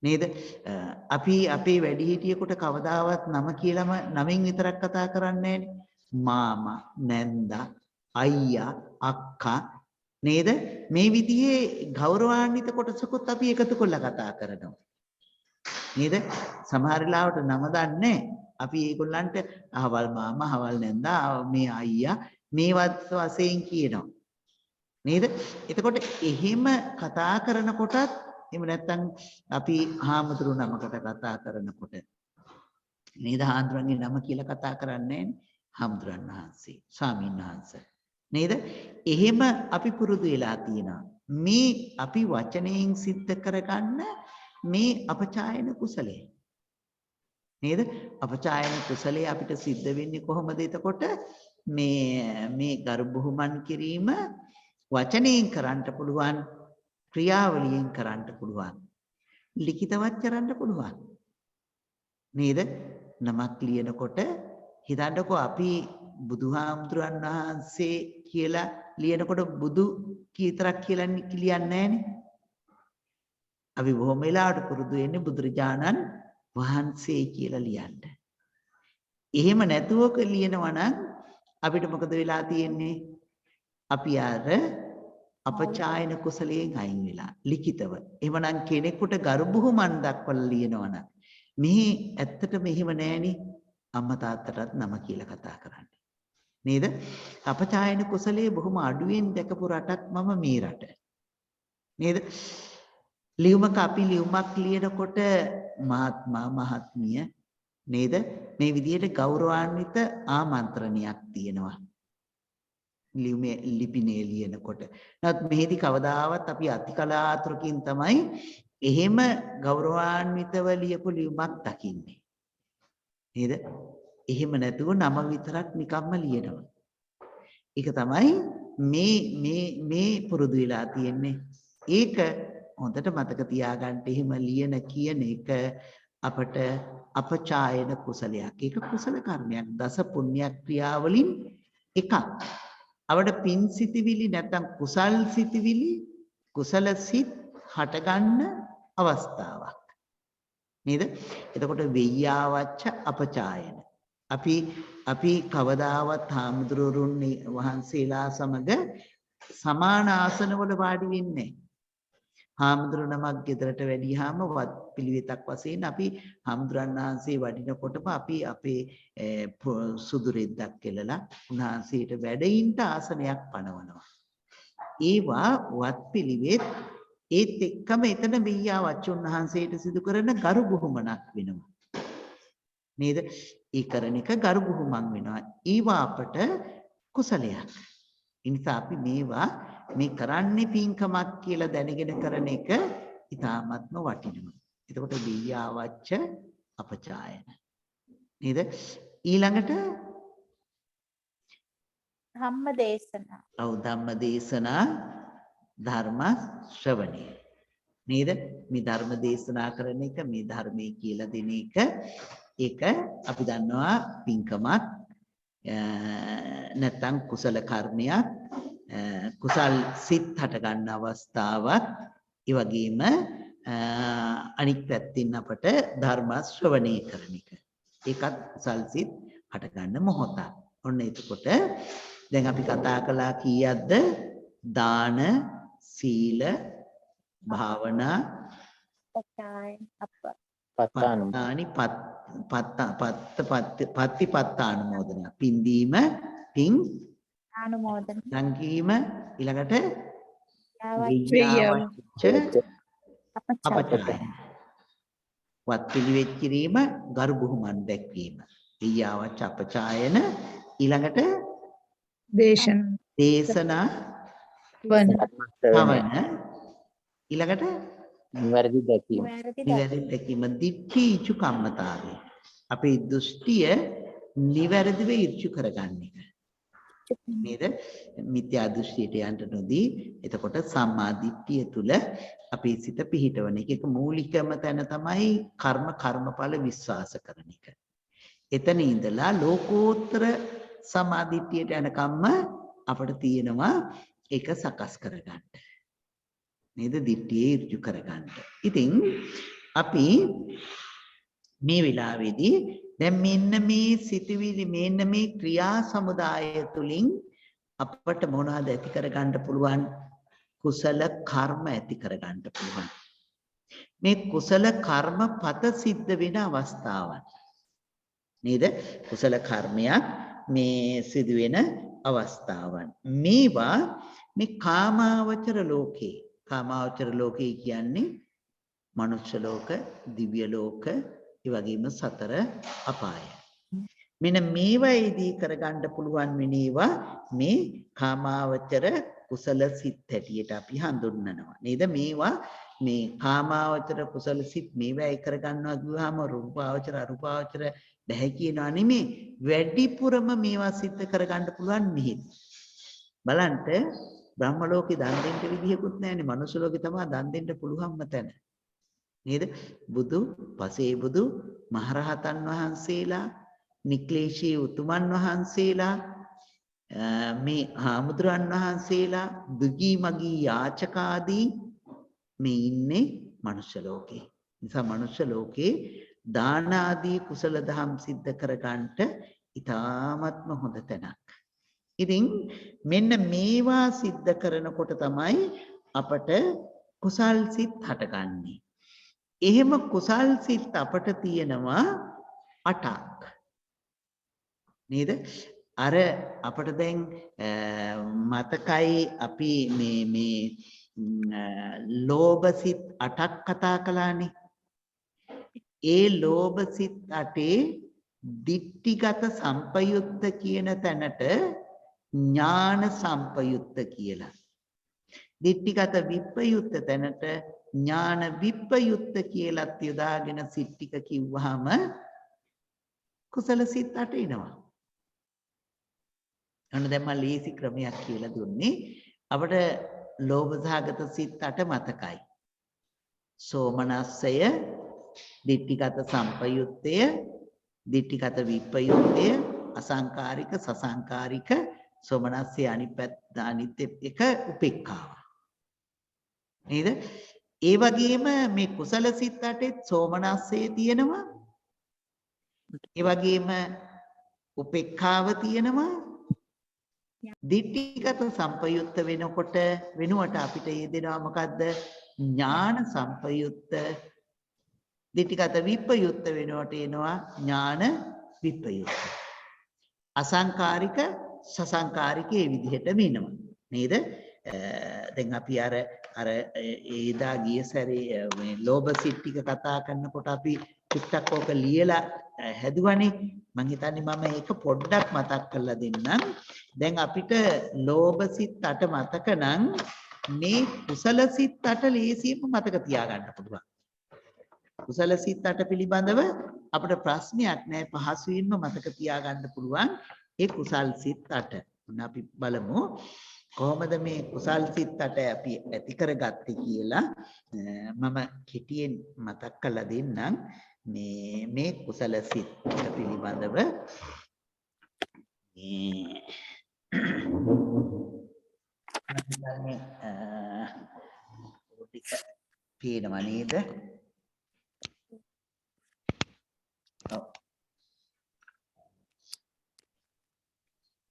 නේද? අපි අපේ වැඩිහිටියෙකුට කවදාවත් නම කියලාම නමින් විතරක් කතා කරන්නේ නැහැ. මාමා, නැන්දා, අයියා, අක්කා නේද? මේ විදිහේ ගෞරවාන්විත කොටසකුත් අපි එකතු කරලා කතා කරනවා. නේද? සමහර වෙලාවට නම දන්නේ අපි ඒගොල්ලන්ට අහවල් මාමා, අහවල් නැන්දා, මේ අයියා මේවත් වශයෙන් කියනවා. නේද? එතකොට එහෙම කතා කරනකොටත් එහෙම නැත්නම් අපි හාමුදුරු නමකට කතා කරනකොට නේද? හාමුදුරන්ගේ නම කියලා කතා කරන්නේ හාමුදුරන් වහන්සේ, ස්වාමීන් වහන්සේ. නේද? එහෙම අපි පුරුදු වෙලා තියෙනවා. මේ අපි වචනයෙන් සිද්ධ කරගන්න මේ අපචායන කුසලය. නේද? අපචායන කුසලය අපිට සිද්ධ වෙන්නේ කොහොමද? එතකොට මේ ගරු බුහුමන් කිරීම වචනයෙන් කරන්න පුළුවන්, ක්‍රියාවලියෙන් කරන්න පුළුවන්, ලිඛිතවත් කරන්න පුළුවන්. නේද? නමක් ලියනකොට හිතන්නකෝ අපි බුදුහාමුදුරන් වහන්සේ කියලා ලියනකොට බුදු කීතරක් කියලා ලියන්නේ නැහනේ. අපි බොහොම වෙලාවට පුරුදු වෙන්නේ බුදුරජාණන් වහන්සේ කියලා ලියන්න. එහෙම නැතුවක ලියනවා නම් අපිට මොකද වෙලා තියෙන්නේ? අපි අර අපචායන කුසලයෙන් අයින් වෙලා ලිඛිතව. එහෙමනම් කෙනෙකුට ගරු බුහුමන් දක්වලා ලියනවා නම් මේ ඇත්තටම එහෙම නෑනේ. අම්මා තාත්තටත් නම කියලා කතා කරන්නේ. නේද? අපචායන කුසලයේ බොහොම අඩුවෙන් දැකපු රටක් මම මේ රට. නේද? ලියුමක් ලියනකොට මහත්මා මහත්මිය නේද? මේ විදිහට ගෞරවාන්විත ආමන්ත්‍රණයක් තියෙනවා. ලිපිනේ ලියනකොට. නමුත් මෙහිදී කවදාවත් අපි අතිකලාතුරකින් තමයි එහෙම ගෞරවාන්විතව ලියපු ලියුමක් දකින්නේ. නේද? එහෙම නැතුව නම විතරක් නිකම්ම ලියනවා. ඒක තමයි මේ පුරුදු වෙලා තියෙන්නේ. ඒක හොඳට මතක තියාගන්න. එහෙම ලියන කියන එක අපට අපචායන කුසලයක්. ඒක කුසල කර්මයක්. දස පුණ්‍ය ක්‍රියාවලින් එකක්. අවඩ පින් සිතිවිලි නැත්නම් කුසල් සිතිවිලි කුසල සිත් හටගන්න අවස්ථාවක්. නේද? එතකොට වෙය්‍යාවච්ච අපචායන. අපි කවදාවත් හාමුදුරුවරුන් වහන්සේලා සමග සමාන ආසනවල වාඩි වෙන්නේ නැහැ. හාමුදුරු නමක් ගෙදරට වැඩියාම වත් පිළිවෙතක් වශයෙන් අපි හාමුදුරන් වහන්සේ වඩිනකොටම අපි අපේ සුදු රෙද්දක් කෙලලා උන්වහන්සේට වැඩින්ට ආසනයක් පනවනවා. ඒවා වත් පිළිවෙත් ඒත් එක්කම එතන වෙయ్యාවච්ච උන්වහන්සේට සිදු කරන ගරු බුහුමනක් වෙනවා. නේද? ඒ කරන එක ගරු බුහුමන් වෙනවා. ඒවා අපට කුසලයක්. ඒ නිසා අපි මේවා මේ කරන්නේ පින්කමක් කියලා දැනගෙන කරන එක ඉතාමත්ම වටිනවා. එතකොට වෙయ్యාවච්ච අපචායන. නේද? ඊළඟට ධම්ම දේශනා. ඔව් ධම්ම දේශනා ධර්ම ශ්‍රවණය. නේද? මේ ධර්ම දේශනා කරන එක මේ ධර්මයේ කියලා දෙන එක ඒක අපි දන්නවා පින්කමක් නැත්නම් කුසල කර්මයක් කුසල් සිත් හට ගන්න අවස්ථාවක් ඒ වගේම අනික් පැත්තෙන් අපට ධර්ම ශ්‍රවණය කරන එක. ඒකත් කුසල් සිත් හට ගන්න මොහොතක්. ඔන්න එතකොට දැන් අපි කතා කළා කීයක්ද? දාන, සීල, භාවනා, පචායන පත්තානි පත්තිපත්තානුමෝදන. පින්දීම, පින් අනුමෝදන සංකීම ඊළඟට වෙయ్యාවච්ච අපචායන. වත් පිළිවෙත් කිරීම, ගරු බුහුමන් දැක්වීම. වෙయ్యාවච්ච අපචායන ඊළඟට දේශනා වන පවන ඊළඟට නිවැරදි දැකීම. නිවැරදි දැකීම දිට්ඨි කම්මතාවය. අපේ දෘෂ්ටිය නිවැරදිව ඉර්චු කරගන්න එක. නේද? මිත්‍යා දෘෂ්ටියට යන්න නොදී එතකොට සම්මා දිට්ඨිය තුල අපේ සිත පිහිටවන එක. ඒක මූලිකම තැන තමයි කර්මඵල විශ්වාස කරන එක. එතන ඉඳලා ලෝකෝත්තර සම්මා දිට්ඨියට යනකම්ම අපිට තියෙනවා ඒක සකස් කරගන්න. නේද? දිට්ඨියේ ඍජු කරගන්න. ඉතින් අපි මේ වෙලාවේදී දැන් මෙන්න මේ සිතුවිලි මෙන්න මේ ක්‍රියා සමුදාය තුලින් අපට මොනවද ඇති කරගන්න පුළුවන්? කුසල කර්ම ඇති කරගන්න පුළුවන්. මේ කුසල කර්ම පත සිද්ධ වෙන අවස්ථාවන්. නේද? කුසල කර්මයක් මේ සිදුවෙන අවස්ථාවන්. මේවා මේ කාමාවචර ලෝකේ කාමාවචර ලෝකේ කියන්නේ මනුෂ්‍ය ලෝක, දිව්‍ය ලෝක, ඒ වගේම සතර අපාය. මෙන්න මේවයිදී කරගන්න පුළුවන් වෙනේවා මේ කාමාවචර කුසල සිත් හැටියට අපි හඳුන්වනවා. නේද? මේවා මේ කාමාවචර කුසල සිත් මේවයි කරගන්නවා කිව්වහම රූපාවචර අරූපාවචර නැහැ කියනවා නෙමෙයි. වැඩිපුරම මේවා සිද්ධ කරගන්න පුළුවන් මෙහෙත්. බලන්න බ්‍රහ්ම ලෝකේ දන් දෙන්න විදිහකුත් නැහැනේ. මනුස්ස ලෝකේ තමයි දන් දෙන්න පුළුවන්ම තැන. නේද? බුදු, පසේ බුදු, මහරහතන් වහන්සේලා, නික්ලේශී උතුමන් වහන්සේලා, මේ හාමුදුරන් වහන්සේලා, දුගී මගී යාචකාදී මේ ඉන්නේ මනුෂ්‍ය ලෝකේ. නිසා මනුෂ්‍ය ලෝකේ දාන ආදී කුසල දහම් සිද්ධ කරගන්නට ඉතාමත්ම හොඳ තැනක්. ඉතින් මෙන්න මේවා සිද්ධ කරනකොට තමයි අපට කුසල් සිත් හටගන්නේ. එහෙම කුසල් සිත් අපට තියෙනවා 8ක්. නේද? අර අපට දැන් මතකයි අපි මේ ලෝභ සිත් 8ක් කතා කළානේ. ඒ ලෝභ සිත් 8 දිට්ඨිගත සම්පයුත්ත කියන තැනට ඥාන සම්පයුත්ත කියලා. දිට්ඨිගත විප්පයුත්ත තැනට ඥාන විප්පයුත්ත කියලා යොදාගෙන සිත් ටික කිව්වහම කුසල සිත් 8 එනවා. අන්න දැන් මම ලේසි ක්‍රමයක් කියලා දුන්නේ. අපිට ලෝභ සහගත සිත් 8 මතකයි. සෝමනස්සය, දිට්ඨිගත සම්පයුත්තය, දිට්ඨිගත විප්පයුත්තය, අසංකාරික සසංකාරික සෝමනස්සය අනිත් එක උපේක්ඛාව. නේද? ඒ වගේම මේ කුසල සිත් 8 සෝමනස්සේ තියෙනවා. ඒ වගේම උපේක්ඛාව තියෙනවා. දිට්ඨිගත සම්පයුත්ත වෙනකොට වෙනුවට අපිට යෙදෙනවා මොකද්ද? ඥාන සම්පයුත්ත. දිට්ඨිගත විප්පයුත්ත වෙනුවට එනවා ඥාන විප්පයුත්ත. අසංකාරික සසංකාරික මේ විදිහට වෙනවා. නේද? දැන් අපි අර ඒදා ගිය සැරේ මේ ලෝභ සිත් ටික කතා කරනකොට අපි ටිකක් ඕක ලියලා හැදුවනේ. මම හිතන්නේ මම ඒක පොඩ්ඩක් මතක් කරලා දෙන්නම්. දැන් අපිට ලෝභ සිත් 8 මතක නම් මේ කුසල සිත් 8 ලේසියෙන්ම මතක තියාගන්න පුළුවන්. කුසල සිත් 8 පිළිබඳව අපිට ප්‍රශ්නයක් නැහැ, පහසුවෙන්ම මතක තියාගන්න පුළුවන් ඒ කුසල් සිත් 8. අපි බලමු කොහොමද මේ කුසල් සිත් 8 අපි ඇති කරගත්තේ කියලා. මම කෙටියෙන් මතක් කරලා දෙන්නම්. මේ කුසල සිත් පිළිබඳව පේනවා නේද?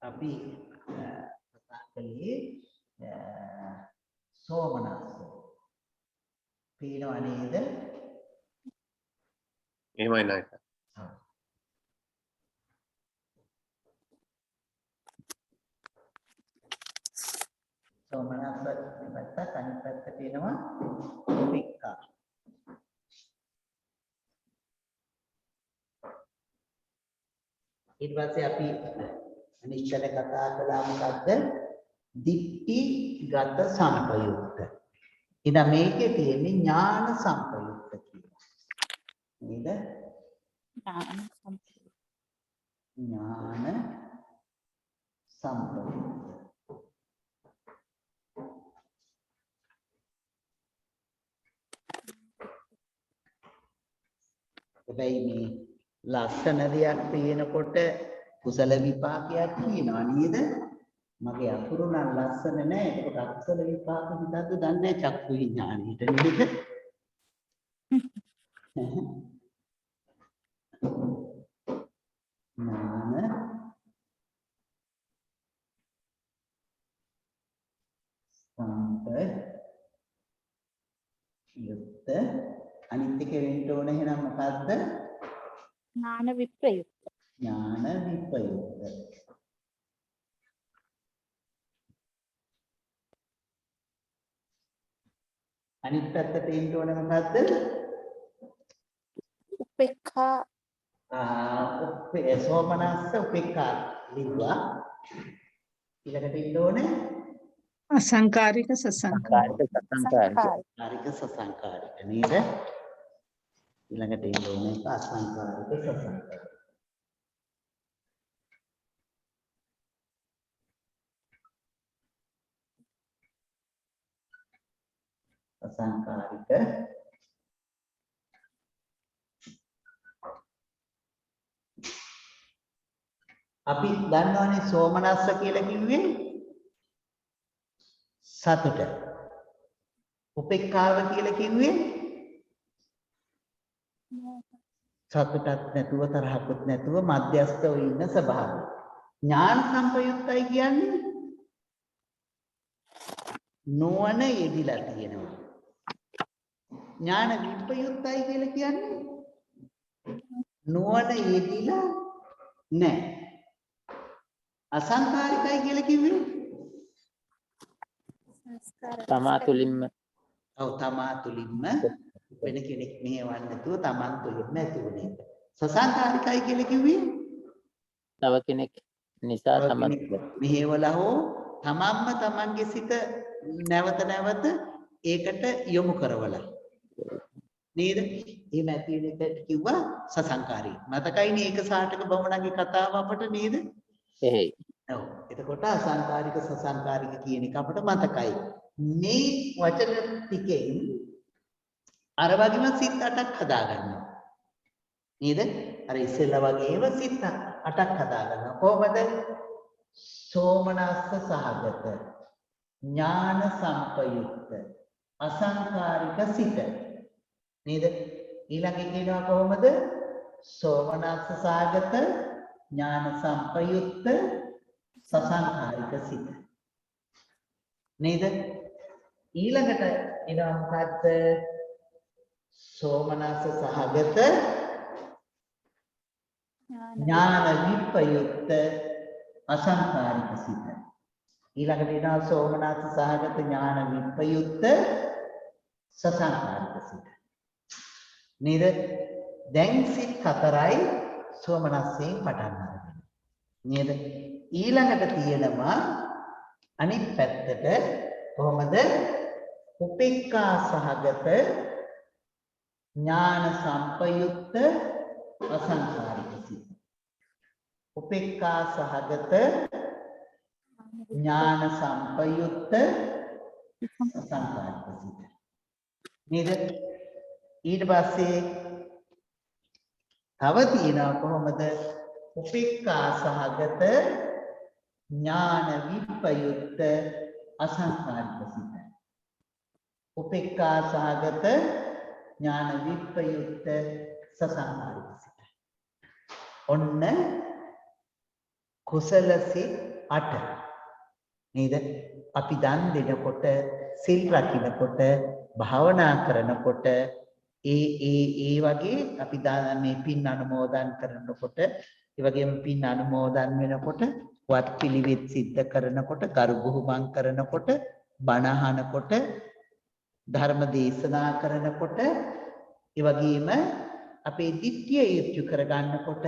අපි කතා කළේ සෝමනස්ස. පේනවා නේද? එහෙමයි නායක. සෝමනස්ස පැත්ත අනිත් පැත්ත තියෙනවා උපේක්ඛා. ඊට පස්සේ අපි අනිශ්චල කතා කළා මොකද්ද? දිට්ඨිගත සම්පයුක්ත. ඉතින් මේකේ තියෙන්නේ ඥාන සම්පයුක්ත කියලා. නේද? ඥාන සම්පයුක්ත. හැබැයි මේ ලස්සන දෙයක් පේනකොට කුසල විපාකයක් කියනවා නේද? මගේ අකුරු නම් ලස්සන නෑ. ඒකට අකුසල විපාක හිතද්ද දන්නේ චක්කු විඥානෙට නේද? ඥාන සම්පයුක්ත. අනිත් එක වෙන්න ඕන එහෙනම් මොකද්ද? ඥාන විප්‍රයුක්ත. ඥාන විප්‍රයුක්ත. අනිත් පැත්තට එන්න ඕන මොකද්ද? උපේක්ඛා. සෝමනස්ස උපේක්ඛා ලිව්වා. ඊළඟට ඉන්න ඕනේ අසංකාරික සසංකාරික. සංකාරික සසංකාරික නේද? ඊළඟට ඉන්න ඕනේ අසංකාරික සසංකාරික. අසංකාරික අපි දන්නවනේ සෝමනස්ස කියලා කිව්වේ සතුට. උපේක්ඛාව කියලා කිව්වේ සතුටක් නැතුව තරහකුත් නැතුව මධ්‍යස්ථව ඉන්න ස්වභාවය. ඥාන සම්පයුක්තයි කියන්නේ නුවණ යෙදිලා තියෙනවා. ඥාන විප්‍රයුක්තයි කියලා කියන්නේ නුවණ යෙදිලා නැහැ. අසංකාරිකයි කියලා කිව්වේ තමා තුලින්ම තමා තුලින්ම වෙන කෙනෙක් මෙහෙවන්න නැතුව තමන් තුලින්ම ඇති වුණේ. සසංකාරිකයි කියලා කිව්වේ තව කෙනෙක් නිසා තමයි මෙහෙवला හෝ තමන්ම තමන්ගේ සිත නැවත නැවත ඒකට යොමු කරවලා නේද? එහෙම ඇති වෙන එකට කිව්වා සසංකාරී. මතකයිනේ ඒක සාටක බමුණන්ගේ කතාව අපට නේද? එහෙයි. ඔව්. එතකොට අසංකාරික සසංකාරික කියන එක අපට මතකයි. මේ වචන ටිකෙන් අර වගේම සිත් 8ක් හදාගන්නවා. නේද? අර ඉස්සෙල්ලා වගේම සිත් 8ක් හදාගන්නවා. කොහොමද? සෝමනස්ස සහගත ඥාන සම්පයුක්ත අසංකාරික සිත නේද? ඊළඟ කියනවා කොහොමද? සෝමනස්ස සාගත ඥාන සම්පයුක්ත සසංකාරික සිත නේද? ඊළඟට එනවා මොකද්ද? සෝමනස්ස සහගත ඥාන විප්‍රයුක්ත අසංකාරික සිත. ඊළඟට එනවා සෝමනස්ස සහගත ඥාන විප්‍රයුක්ත සසංකාරික සිත. නේද? දැන් සිත් හතරයි සෝමනස්සෙන් පටන් ගන්න. නේද? ඊළඟට තියෙනවා අනිත් පැත්තට කොහොමද? උපේක්ඛා සහගත ඥාන සම්පයුක්ත අසංකාරික සිත. උපේක්ඛා සහගත ඥාන සම්පයුක්ත අසංකාරික සිත. නේද? ඊට පස්සේ තව තියෙනවා කොහොමද? උපේක්ඛා සහගත ඥාන විප්‍රයුක්ත අසංකාරික සිත. උපේක්ඛා සහගත ඥාන විප්‍රයුක්ත සසංකාරික සිත. ඔන්න කුසල සිත් 8 නේද? අපි දන් දෙනකොට, සිල් රකින්නකොට, භාවනා කරනකොට ඒ වගේ අපි මේ පින් අනුමෝදන් කරනකොට, ඒ වගේම පින් අනුමෝදන් වෙනකොට, වත් පිළිවෙත් සිද්ධ කරනකොට, ගරු බුහුමන් කරනකොට, බණ අහනකොට, ධර්ම දේශනා කරනකොට, ඒ වගේම අපේ ධිට්ඨිය යොමු කරගන්නකොට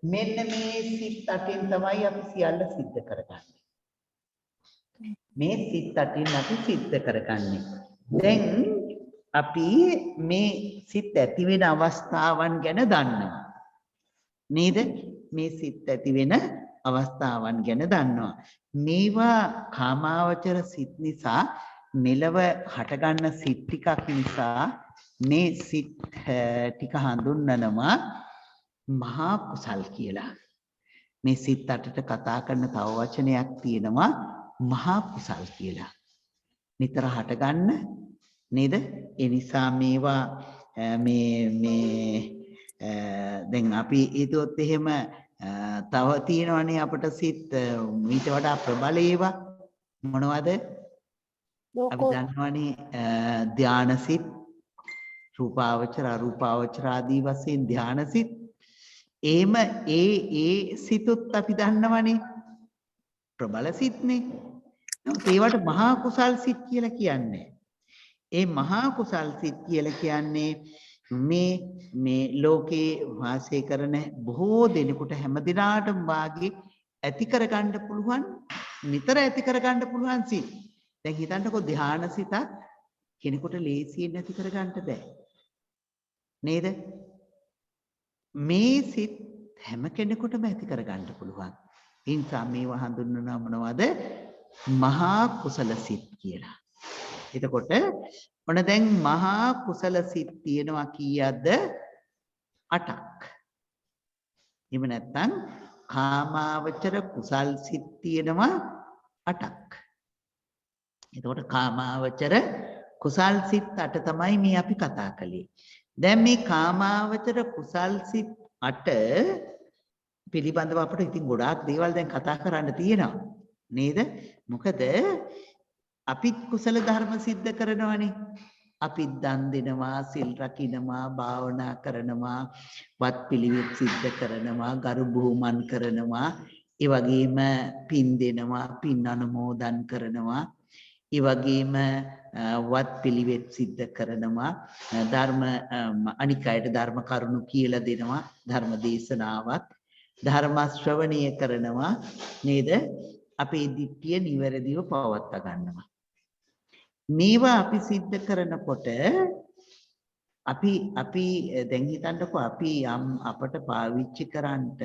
මෙන්න මේ සිත් 8න් තමයි අපි සියල්ල සිද්ධ කරගන්නේ. මේ සිත් 8න් අපි සිද්ධ කරගන්නේ. දැන් අපි මේ සිත් ඇති වෙන අවස්ථාවන් ගැන දන්නවා. නේද? මේ සිත් ඇති වෙන අවස්ථාවන් ගැන දන්නවා. මේවා කාමාවචර සිත් නිසා, මෙලව හටගන්න සිත් ටිකක් නිසා මේ සිත් ටික හඳුන්වනවා මහා කුසල් කියලා. මේ සිත් 8ට කතා කරන තව වචනයක් තියෙනවා මහා කුසල් කියලා. නිතර හටගන්න නේද? ඒ නිසා මේවා දැන් අපි හිතුවොත් එහෙම තව තියෙනවනේ අපිට සිත් ඊට වඩා ප්‍රබල ඒවා මොනවද? අපි දන්නවනේ ධාන සිත්, රූපාවචර අරූපාවචර ආදී වශයෙන් ධාන සිත්. ඒ සිතුත් අපි දන්නවනේ ප්‍රබල සිත්නේ. නමුත් ඒවට මහා කුසල් සිත් කියලා කියන්නේ. ඒ මහා කුසල් සිත් කියලා කියන්නේ මේ ලෝකේ වාසය කරන බොහෝ දෙනෙකුට හැම දිනාටම වාගේ ඇති කරගන්න පුළුවන්, නිතර ඇති කරගන්න පුළුවන් සිත්. දැන් හිතන්නකෝ ධාන සිතක් කෙනෙකුට ලේසියෙන් ඇති කරගන්න බෑ. නේද? මේ සිත් හැම කෙනෙකුටම ඇති කරගන්න පුළුවන්. ඒ නිසා මේවා හඳුන්වනවා මොනවද? මහා කුසල සිත් කියලා. එතකොට ඔන්න දැන් මහා කුසල සිත් තියෙනවා කීයක්ද? 8ක්. එහෙම නැත්නම් කාමාවචර කුසල් සිත් තියෙනවා 8ක්. එතකොට කාමාවචර කුසල් සිත් 8 තමයි මේ අපි කතා කළේ. දැන් මේ කාමාවචර කුසල් සිත් 8 පිළිබඳව අපිට ඉතින් ගොඩාක් දේවල් දැන් කතා කරන්න තියෙනවා. නේද? මොකද අපිත් කුසල ධර්ම සිද්ධ කරනවානේ. අපි දන් දෙනවා, සිල් රකින්නවා, භාවනා කරනවා, වත් පිළිවෙත් සිද්ධ කරනවා, ගරු බුහුමන් කරනවා, ඒ වගේම පින් දෙනවා, පින් අනුමෝදන් කරනවා, ඒ වගේම වත් පිළිවෙත් සිද්ධ කරනවා, ධර්ම අනික් අයට ධර්ම කරුණු කියලා දෙනවා, ධර්ම දේශනාවක්, ධර්ම ශ්‍රවණය කරනවා නේද? අපේ දිට්ඨිය නිවැරදිව පවත්වා ගන්නවා. මේවා අපි සිද්ධ කරනකොට අපි දැන් හිතන්නකෝ අපි අපට පාවිච්චි කරන්නට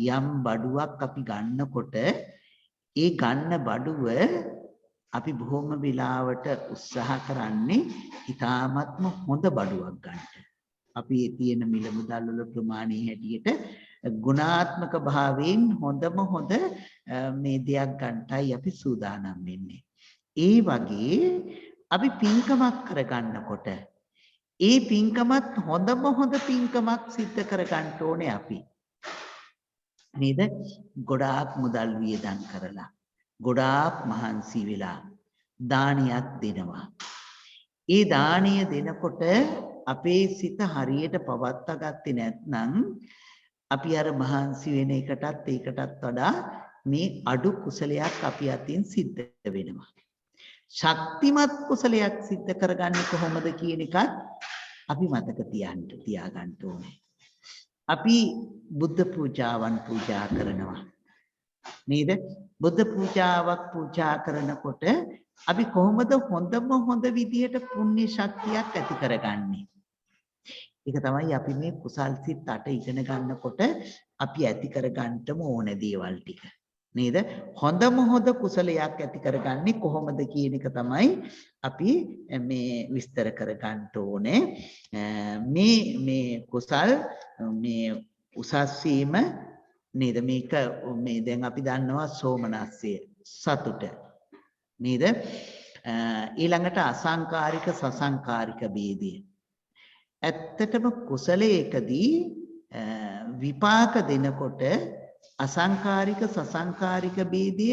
යම් බඩුවක් අපි ගන්නකොට ඒ ගන්න බඩුව අපි බොහොම වෙලාවට උත්සාහ කරන්නේ ඊටාත්ම හොඳ බඩුවක් ගන්න. අපි තියෙන මිල මුදල් වල ප්‍රමාණය හැටියට ගුණාත්මක භාවයෙන් හොඳම හොඳ මේ දෙයක් ගන්නටයි අපි සූදානම් වෙන්නේ. ඒ වගේ අපි පින්කමක් කරගන්නකොට ඒ පින්කමත් හොඳම හොඳ පින්කමක් සිද්ධ කරගන්න ඕනේ අපි. නේද? ගොඩාක් මුදල් වියදම් කරලා ගොඩාක් මහන්සි වෙලා දානියක් දෙනවා. ඒ දානිය දෙනකොට අපේ සිත හරියට පවත්වා ගත්තේ නැත්නම් අපි අර මහන්සි වෙන එකටත් ඒකටත් වඩා මේ අඩු කුසලයක් අපි අතින් සිද්ධ වෙනවා. ශක්තිමත් කුසලයක් සිද්ධ කරගන්නේ කොහොමද කියන එකත් අපි මතක තියාගන්න ඕනේ. අපි බුද්ධ පූජාවන් පූජා කරනවා. නේද? බුද්ධ පූජාවක් පූජා කරනකොට අපි කොහොමද හොඳම හොඳ විදියට පුණ්‍ය ශක්තියක් ඇති කරගන්නේ? ඒක තමයි අපි මේ කුසල් සිත් 8 ඉගෙන ගන්නකොට අපි ඇති කරගන්නම ඕන දේවල් ටික. නේද? හොඳම හොඳ කුසලයක් ඇති කරගන්නේ කොහොමද කියන එක තමයි අපි මේ විස්තර කරගන්න ඕනේ. මේ කුසල් මේ උසස් වීම නේද? මේක මේ දැන් අපි දන්නවා සෝමනස්සය සතුට. නේද? ඊළඟට අසංකාරික සසංකාරික ભેදය. ඇත්තටම කුසලයකදී විපාක දෙනකොට අසංකාරික සසංකාරික ભેදය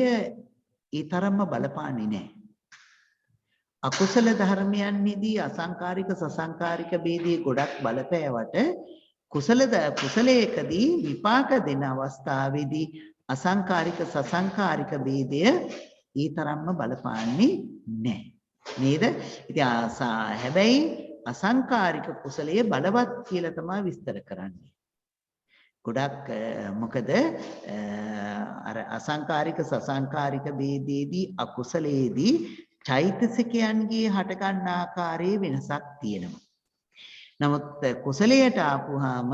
ඒ තරම්ම බලපාන්නේ නැහැ. අකුසල ධර්මයන්ෙහිදී අසංකාරික සසංකාරික ભેදය ගොඩක් බලපෑවට කුසලයකදී විපාක දෙන අවස්ථාවේදී අසංකාරික සසංකාරික ભેදය ඒ තරම්ම බලපාන්නේ නැහැ. නේද? ඉතින් හැබැයි අසංකාරික කුසලයේ බලවත් කියලා තමයි විස්තර කරන්නේ. ගොඩක් මොකද අර අසංකාරික සසංකාරික ભેදයේදී අකුසලයේදී චෛතසිකයන්ගේ හටගන්න ආකාරයේ වෙනසක් තියෙනවා. නමුත් කුසලයට ආපුවාම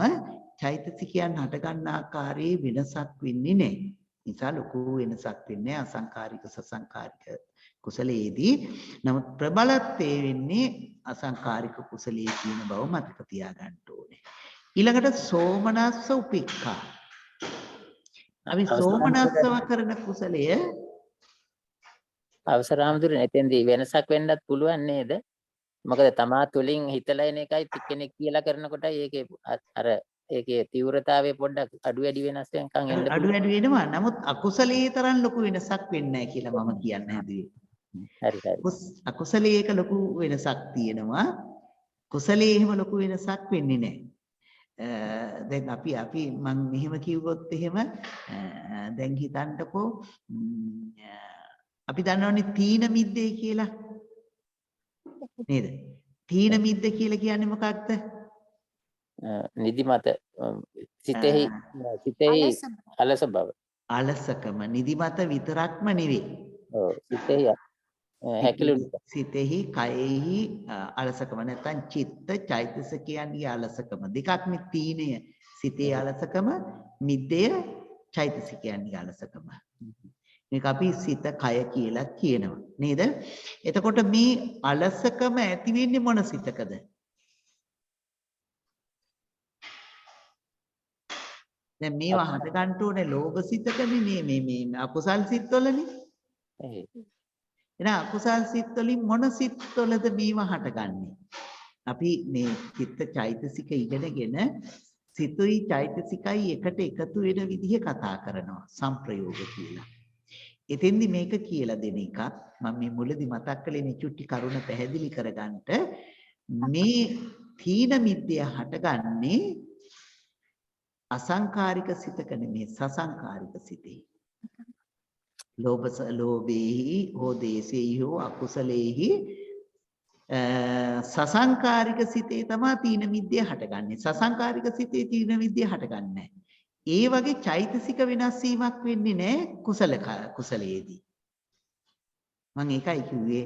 චෛතසිකයන් හටගන්න ආකාරයේ වෙනසක් වෙන්නේ නැහැ. නිසා ලොකු වෙනසක් වෙන්නේ අසංකාරික සසංකාරික කුසලයේදී. නමුත් ප්‍රබලත්වයේ වෙන්නේ අසංකාරික කුසලයේ කියන බව මතක තියාගන්න ඕනේ. ඊළඟට සෝමනස්ස උපේක්ඛා. අපි සෝමනස්සව කරන කුසලය අවසරාමතුරු එතෙන්දී වෙනසක් වෙන්නත් පුළුවන් නේද? මොකද තමා තුලින් හිතලා එන එකයි කෙනෙක් කියලා කරනකොට ඒකේ තීව්‍රතාවය පොඩ්ඩක් අඩු වැඩි වෙනස් වෙනකන් එන්න අඩු වැඩි වෙනවා. නමුත් අකුසලයේ තරම් ලොකු වෙනසක් වෙන්නේ නැහැ කියලා මම කියන්න හැදුවේ. හරි. අකුසලයේ එක ලොකු වෙනසක් තියෙනවා. කුසලයේ එහෙම ලොකු වෙනසක් වෙන්නේ නැහැ. දැන් අපි මම මෙහෙම කිව්වොත් එහෙම දැන් හිතන්නකෝ අපි දන්නවනේ තීන මිද්දේ කියලා නේද? තීන මිද්ද කියලා කියන්නේ මොකක්ද? නිදිමත සිතෙහි අලස බව. අලසකම නිදිමත විතරක්ම නෙවෙයි. ඔව් සිතෙහි හැකිලුණු සිතෙහි කයෙහි අලසකම නැත්නම් චිත්ත චෛතසිකයන්ගේ අලසකම දෙකක්නේ තීනය. සිතේ අලසකම මිද්දය චෛතසිකයන්ගේ අලසකම. මේක අපි සිත කය කියලා කියනවා නේද? එතකොට මේ අලසකම ඇති වෙන්නේ මොන සිතකද? දැන් මේවා හට ගන්න ඕනේ ලෝභ සිතකනේ මේ අකුසල් සිත්වලනේ. එහෙනම් අකුසල් සිත්වලින් මොන සිත්වලද මේවා හටගන්නේ? අපි මේ චිත්ත චෛතසික ඉගෙනගෙන සිතුයි චෛතසිකයි එකට එකතු වෙන විදිහ කතා කරනවා සංප්‍රයෝග කියලා. එතෙන්දි මේක කියලා දෙන එකක් මම මේ මුලදි මතක් කළේ මේ චුට්ටි කරුණ පැහැදිලි කරගන්නට මේ තීන මිද්දය හටගන්නේ අසංකාරික සිතක නෙමෙයි සසංකාරික සිතේ. ලෝභේහි හෝ දේශේහි හෝ අකුසලේහි සසංකාරික සිතේ තමයි තීන මිද්දය හටගන්නේ. සසංකාරික සිතේ තීන මිද්දය හටගන්නේ. ඒ වගේ චෛතසික වෙනස් වීමක් වෙන්නේ නැහැ කුසලයේදී. මම ඒකයි කිව්වේ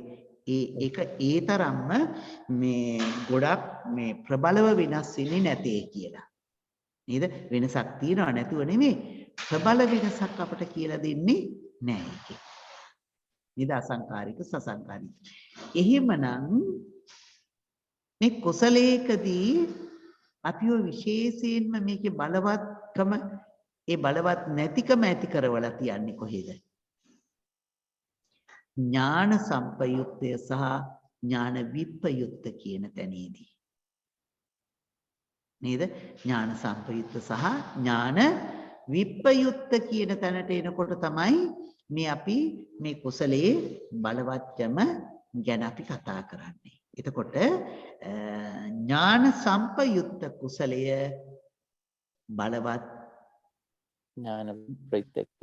ඒක ඒ තරම්ම මේ ගොඩක් මේ ප්‍රබලව වෙනස් වෙන්නේ නැtei කියලා. නේද? වෙනසක් තියනව නැතුව නෙමෙයි ප්‍රබල වෙනසක් අපට කියලා දෙන්නේ නැහැ ඒකේ. නේද? අසංකාරික සසංකාරික. එහෙමනම් මේ කුසලයකදී අපිව විශේෂයෙන්ම මේකේ බලවත්කම ඒ බලවත් නැතිකම ඇති කරවලා තියන්නේ කොහෙද? ඥාන සම්පයුක්තය සහ ඥාන විප්පයුත්ත කියන තැනේදී. නේද? ඥාන සම්පයුත්ත සහ ඥාන විප්පයුත්ත කියන තැනට එනකොට තමයි මේ අපි මේ කුසලයේ බලවත්කම ගැන අපි කතා කරන්නේ. එතකොට ඥාන සම්පයුත්ත කුසලය බලවත් ඥාන ප්‍රත්‍යක්ෂ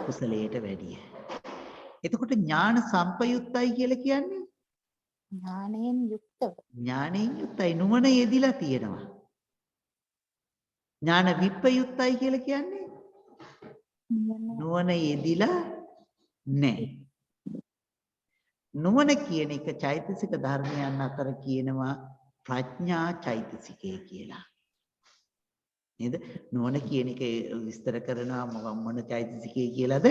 කුසලයට වැඩිය. එතකොට ඥාන සම්පයුත්තයි කියලා කියන්නේ ඥානයෙන් යුක්තව. ඥානයෙන් යුක්තයි නුවණ යෙදිලා තියෙනවා. ඥාන විප්පයුත්තයි කියලා කියන්නේ නුවණ යෙදිලා නැහැ. නුවණ කියන එක චෛතසික ධර්මයන් අතර කියනවා ප්‍රඥා චෛතසිකය කියලා. නේද? නුවණ කියන එක විස්තර කරනවා මොන චෛතසිකය කියලාද?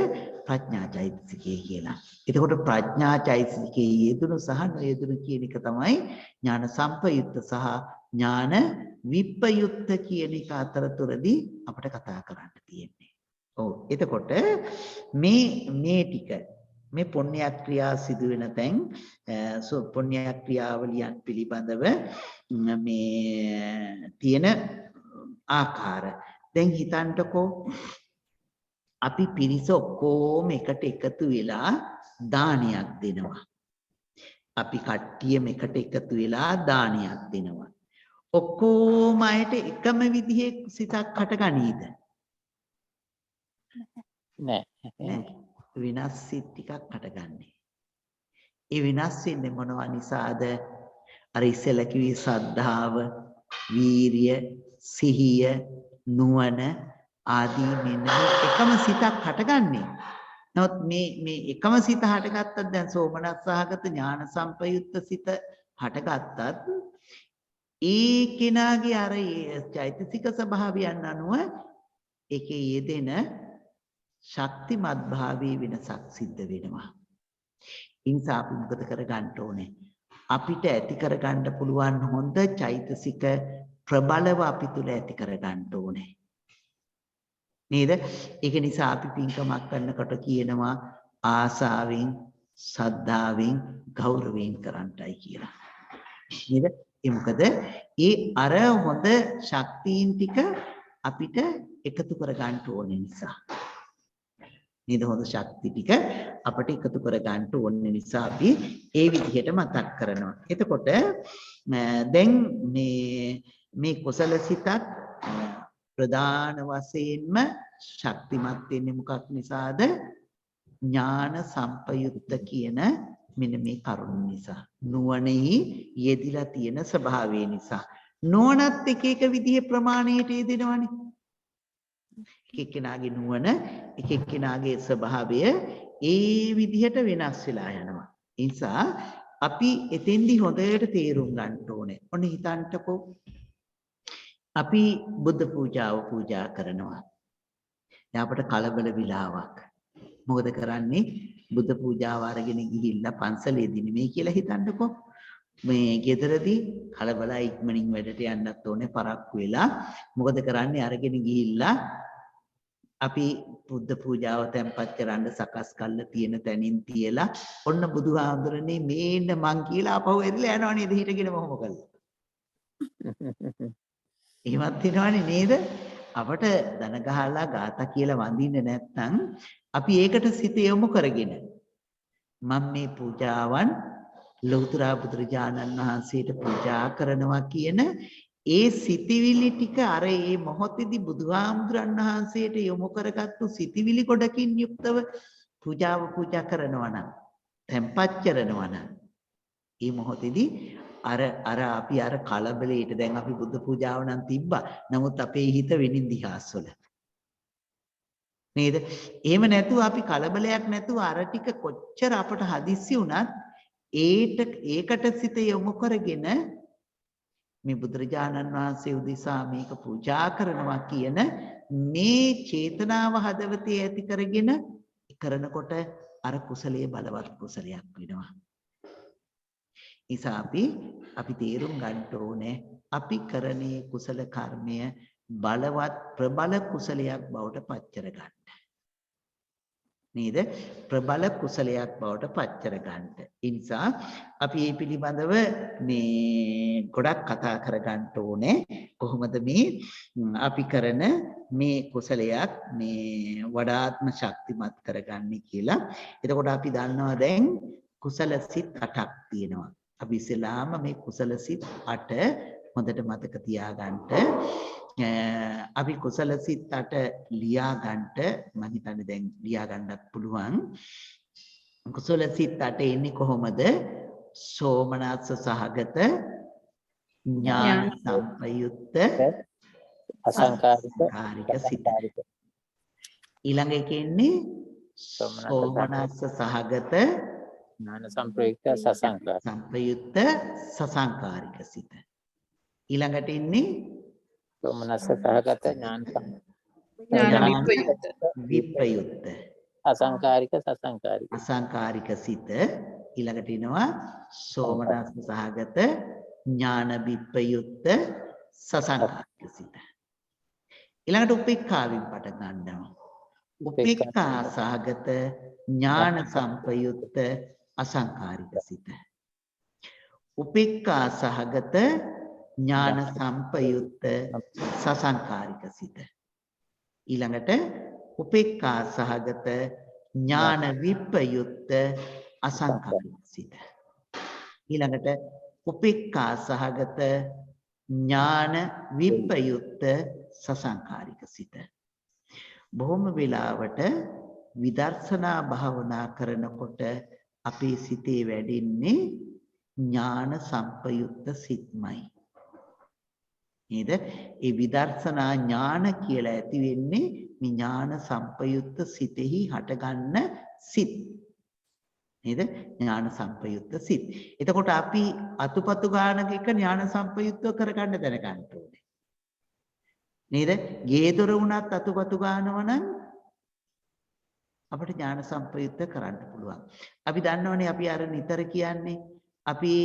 ප්‍රඥා චෛතසිකය කියලා. එතකොට ප්‍රඥා චෛතසිකයේ යෙදුණු සහ නොයෙදුණු කියන එක තමයි ඥාන සම්පයුත්ත සහ ඥාන විප්පයුත්ත කියන එක අතරතුරදී අපිට කතා කරන්න තියෙන්නේ. ඔව්. එතකොට මේ ටික මේ පුණ්‍ය ක්‍රියා සිදු වෙන තැන් පුණ්‍ය ක්‍රියාවලියන් පිළිබඳව මේ තියෙන ආකාර දැන් හිතන්නකෝ අපි පිරිස ඔක්කොම එකට එකතු වෙලා දානයක් දෙනවා. අපි කට්ටියම එකට එකතු වෙලා දානයක් දෙනවා. ඔක්කොම අයට එකම විදිහේ සිතක් හටගනීද? නෑ. විනාශ සිත් ටිකක් හටගන්නේ. ඒ විනාශ වෙන්නේ මොනවා නිසාද? අර ඉස්සෙල්ලා කිව්වේ ශ්‍රද්ධාව, වීරිය, සිහිය, නුවණ ආදී මෙන්න එකම සිතක් හටගන්නේ. නමුත් මේ එකම සිත හටගත්තත් දැන් සෝමනස්සහගත ඥාන සම්පයුත්ත සිත හටගත්තත් ඒ කෙනාගේ අර චෛතසික ස්වභාවයන් අනුව ඒකේ යෙදෙන ශක්තිමත් භාවයේ වෙනසක් සිද්ධ වෙනවා. ඉන්සා අපි මොකද කරගන්න ඕනේ? අපිට ඇති කරගන්න පුළුවන් හොඳ චෛතසික ප්‍රබලව අපි තුල ඇති කරගන්න ඕනේ. නේද? ඒක නිසා අපි පින්කමක් කරනකොට කියනවා ආසාවෙන්, සද්ධාවෙන්, ගෞරවයෙන් කරන්නයි කියලා. නේද? ඒ මොකද ඒ අර හොඳ ශක්තියින් ටික අපිට එකතු කරගන්න ඕනේ නිසා. නේද? හොඳ ශක්ති ටික අපිට එකතු කරගන්න ඕනේ නිසා අපි ඒ විදිහට මතක් කරනවා. එතකොට දැන් මේ කුසල සිතත් ප්‍රධාන වශයෙන්ම ශක්තිමත් වෙන්නේ මොකක් නිසාද? ඥාන සම්පයුත්ත කියන මෙන්න මේ කරුණ නිසා. නුවණෙහි යෙදිලා තියෙන ස්වභාවය නිසා. නුවණත් එක එක විදිහේ ප්‍රමාණයට යෙදෙනවනේ. එක එක්කෙනාගේ නුවණ එක එක්කෙනාගේ ස්වභාවය ඒ විදිහට වෙනස් වෙලා යනවා. ඒ නිසා අපි එතෙන්දි හොඳට තේරුම් ගන්න ඕනේ. ඔන්න හිතන්නකෝ අපි බුද්ධ පූජාව පූජා කරනවා. දැන් අපට කලබල විලාවක්. මොකද කරන්නේ? බුද්ධ පූජාව අරගෙන ගිහිල්ලා පන්සලේදී නෙමෙයි කියලා හිතන්නකෝ. මේ ගෙදරදී කලබලයි ඉක්මනින් වැඩට යන්නත් ඕනේ පරක්කු වෙලා. මොකද කරන්නේ? අරගෙන ගිහිල්ලා අපි බුද්ධ පූජාව තැන්පත් කරන්න සකස් කරලා තියෙන තැනින් තියලා ඔන්න බුදුහාමුදුරනේ මේන්න මං කියලා අපහු එරිලා යනවා නේද? හිටගෙන මොහොම කළා. එහෙමත් වෙනවනේ නේද? අපට දන ගහලා ગાතා කියලා වඳින්න නැත්නම් අපි ඒකට සිත යොමු කරගෙන මම මේ පූජාවන් ලෞතර බුදුරජාණන් වහන්සේට පූජා කරනවා කියන ඒ සිතිවිලි ටික අර ඒ මොහොතේදී බුදුහාමුදුරන් වහන්සේට යොමු කරගත්තු සිතිවිලි ගොඩකින් යුක්තව පූජාව පූජා කරනවා නම් තැම්පත් කරනවා නම් ඒ මොහොතේදී අර අපි අර කලබලයට දැන් අපි බුද්ධ පූජාව නම් තිබ්බා. නමුත් අපේ හිත වෙනින් දිහාස්වල. නේද? එහෙම නැතුව අපි කලබලයක් නැතුව අර ටික කොච්චර අපට හදිස්සි වුණත් ඒකට සිත යොමු කරගෙන මේ බුදුරජාණන් වහන්සේ උදෙසා මේක පූජා කරනවා කියන මේ චේතනාව හදවතේ ඇති කරගෙන කරනකොට අර කුසලයේ බලවත් කුසලයක් වෙනවා. නිසා අපි තේරුම් ගන්න ඕනේ අපි කරන්නේ කුසල කර්මය බලවත් ප්‍රබල කුසලයක් බවට පත් කර ගන්න. නේද? ප්‍රබල කුසලයක් බවට පත් කර ගන්නට. ඒ නිසා අපි මේ පිළිබඳව මේ ගොඩක් කතා කර ගන්න ඕනේ. කොහොමද මේ අපි කරන මේ කුසලයක් මේ වඩාත්ම ශක්තිමත් කරගන්නේ කියලා. එතකොට අපි දන්නවා දැන් කුසල සිත් 8ක් තියෙනවා. අපි ඉස්සෙල්ලාම මේ කුසල සිත් 8 හොඳට මතක තියාගන්න. අපි කුසල සිත් 8 ලියා ගන්නට මම හිතන්නේ දැන් ලියා ගන්නත් පුළුවන්. කුසල සිත් 8 එන්නේ කොහොමද? සෝමනස්ස සහගත ඥාන සම්පයුක්ත අසංකාරික සිත. ඊළඟ එකේ ඉන්නේ සෝමනස්ස සහගත ඥාන සංප්‍රයුක්ත සංපයුක්ත සසංකාරික සිත. ඊළඟට ඉන්නේ සෝමනස්ස සහගත ඥාන විප්‍රයුක්ත අසංකාරික සසංකාරික අසංකාරික සිත. ඊළඟට එනවා සෝමනස්ස සහගත ඥාන විප්‍රයුක්ත සසංකාරික සිත. ඊළඟට උපේක්ඛාවෙන් පටන් ගන්නවා. උපේක්ඛා සහගත ඥාන සංපයුක්ත අසංකාරික සිත. උපේක්ඛා සහගත ඥාන සංපයුක්ත සසංකාරික සිත. ඊළඟට උපේක්ඛා සහගත ඥාන විප්‍රයුක්ත අසංකාරික සිත. ඊළඟට උපේක්ඛා සහගත ඥාන විප්‍රයුක්ත සසංකාරික සිත. බොහොම වෙලාවට විදර්ශනා භාවනා කරනකොට අපේ සිතේ වැඩෙන්නේ ඥාන සංපයුක්ත සිත්මයි. නේද? ඒ විදර්ශනා ඥාන කියලා ඇති වෙන්නේ මේ ඥාන සංපයුක්ත සිතෙහි හටගන්න සිත්. නේද? ඥාන සංපයුක්ත සිත්. එතකොට අපි අතුපතු ගානක එක ඥාන සංපයුක්තව කරගන්න දැනගන්න ඕනේ. නේද? ගේ දොර වුණත් අතුපතු ගානව නම් අපිට ඥාන සංපයුක්ත කරන්න පුළුවන්. අපි දන්නවනේ අපි අර නිතර කියන්නේ අපි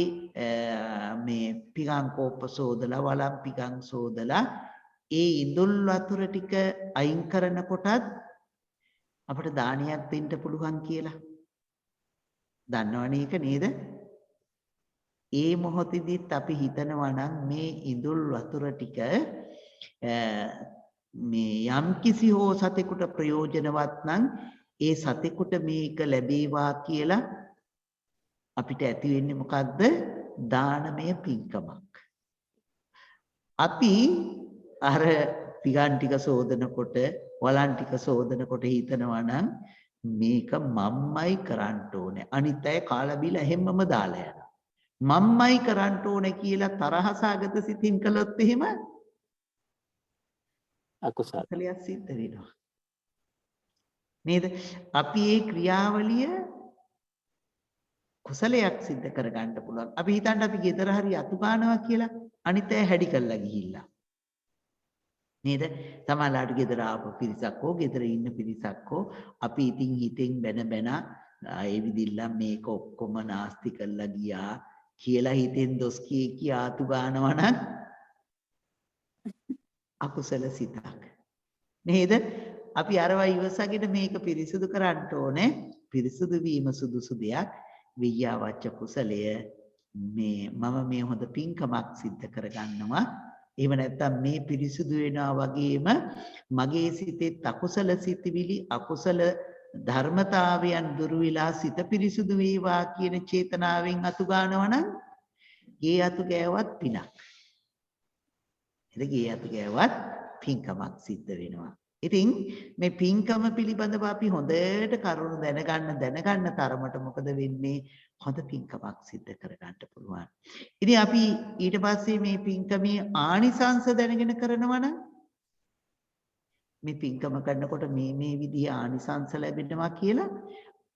මේ පිගං කෝප සෝදලා වලම් පිගං සෝදලා ඒ ඉඳුල් වතුර ටික අයින් කරනකොටත් අපිට දානයක් දෙන්න පුළුවන් කියලා. දන්නවනේ ඒක නේද? ඒ මොහොතේදීත් අපි හිතනවා නම් මේ ඉඳුල් වතුර ටික මේ යම් කිසි හෝ සතෙකුට ප්‍රයෝජනවත් නම් ඒ සතෙකුට මේක ලැබේවා කියලා අපිට ඇති වෙන්නේ මොකද්ද? දානමය පින්කමක්. අපි අර පිගන් ටික සෝදනකොට වලන් ටික සෝදනකොට හිතනවා නම් මේක මම්මයි කරන්න ඕනේ. අනිත් අය කාලා බීලා හැමම දාලා යනවා. මම්මයි කරන්න ඕනේ කියලා තරහසාගත සිතින් කළොත් එහෙම අකුසලයක් සිද්ධ වෙනවා. නේද? අපි මේ ක්‍රියාවලිය කුසලයක් සිද්ධ කරගන්න පුළුවන්. අපි හිතන්න අපි ගෙදර හරි අතු ගන්නවා කියලා අනිත් අය හැඩි කරලා ගිහිල්ලා. නේද? සමහරවිට ගෙදර ආපු පිරිසක් හෝ ගෙදර ඉන්න පිරිසක් හෝ අපි ඉතින් හිතෙන් බැන ඒ විදිහලා මේක ඔක්කොම නාස්ති කරලා ගියා කියලා හිතෙන් දොස් කිය අතු ගන්නවා නම් අකුසල සිතක්. නේද? අපි අරවා ඉවසගෙන මේක පිරිසුදු කරන්න ඕනේ. පිරිසුදු වීම සුදුසු දෙයක්. විද්‍යාවච්ච කුසලය මේ මම මේ හොඳ පින්කමක් සිද්ධ කරගන්නවා. එහෙම නැත්නම් මේ පිරිසුදු වෙනවා වගේම මගේ සිතේ අකුසල සිතිවිලි අකුසල ධර්මතාවයන් දුරු වෙලා සිත පිරිසුදු වේවා කියන චේතනාවෙන් අතු ගන්නවා නම් ගේ අතු ගෑවත් පිනක්. එද ගේ අතු ගෑවත් පින්කමක් සිද්ධ වෙනවා. ඉතින් මේ පින්කම පිළිබඳව අපි හොඳට කරුණු දැනගන්න තරමට මොකද වෙන්නේ? හොඳ පින්කමක් සිද්ධ කරගන්න පුළුවන්. ඉතින් අපි ඊට පස්සේ මේ පින්කමේ ආනිසංස දැනගෙන කරනවා නම් මේ පින්කම කරනකොට මේ විදිහේ ආනිසංස ලැබෙනවා කියලා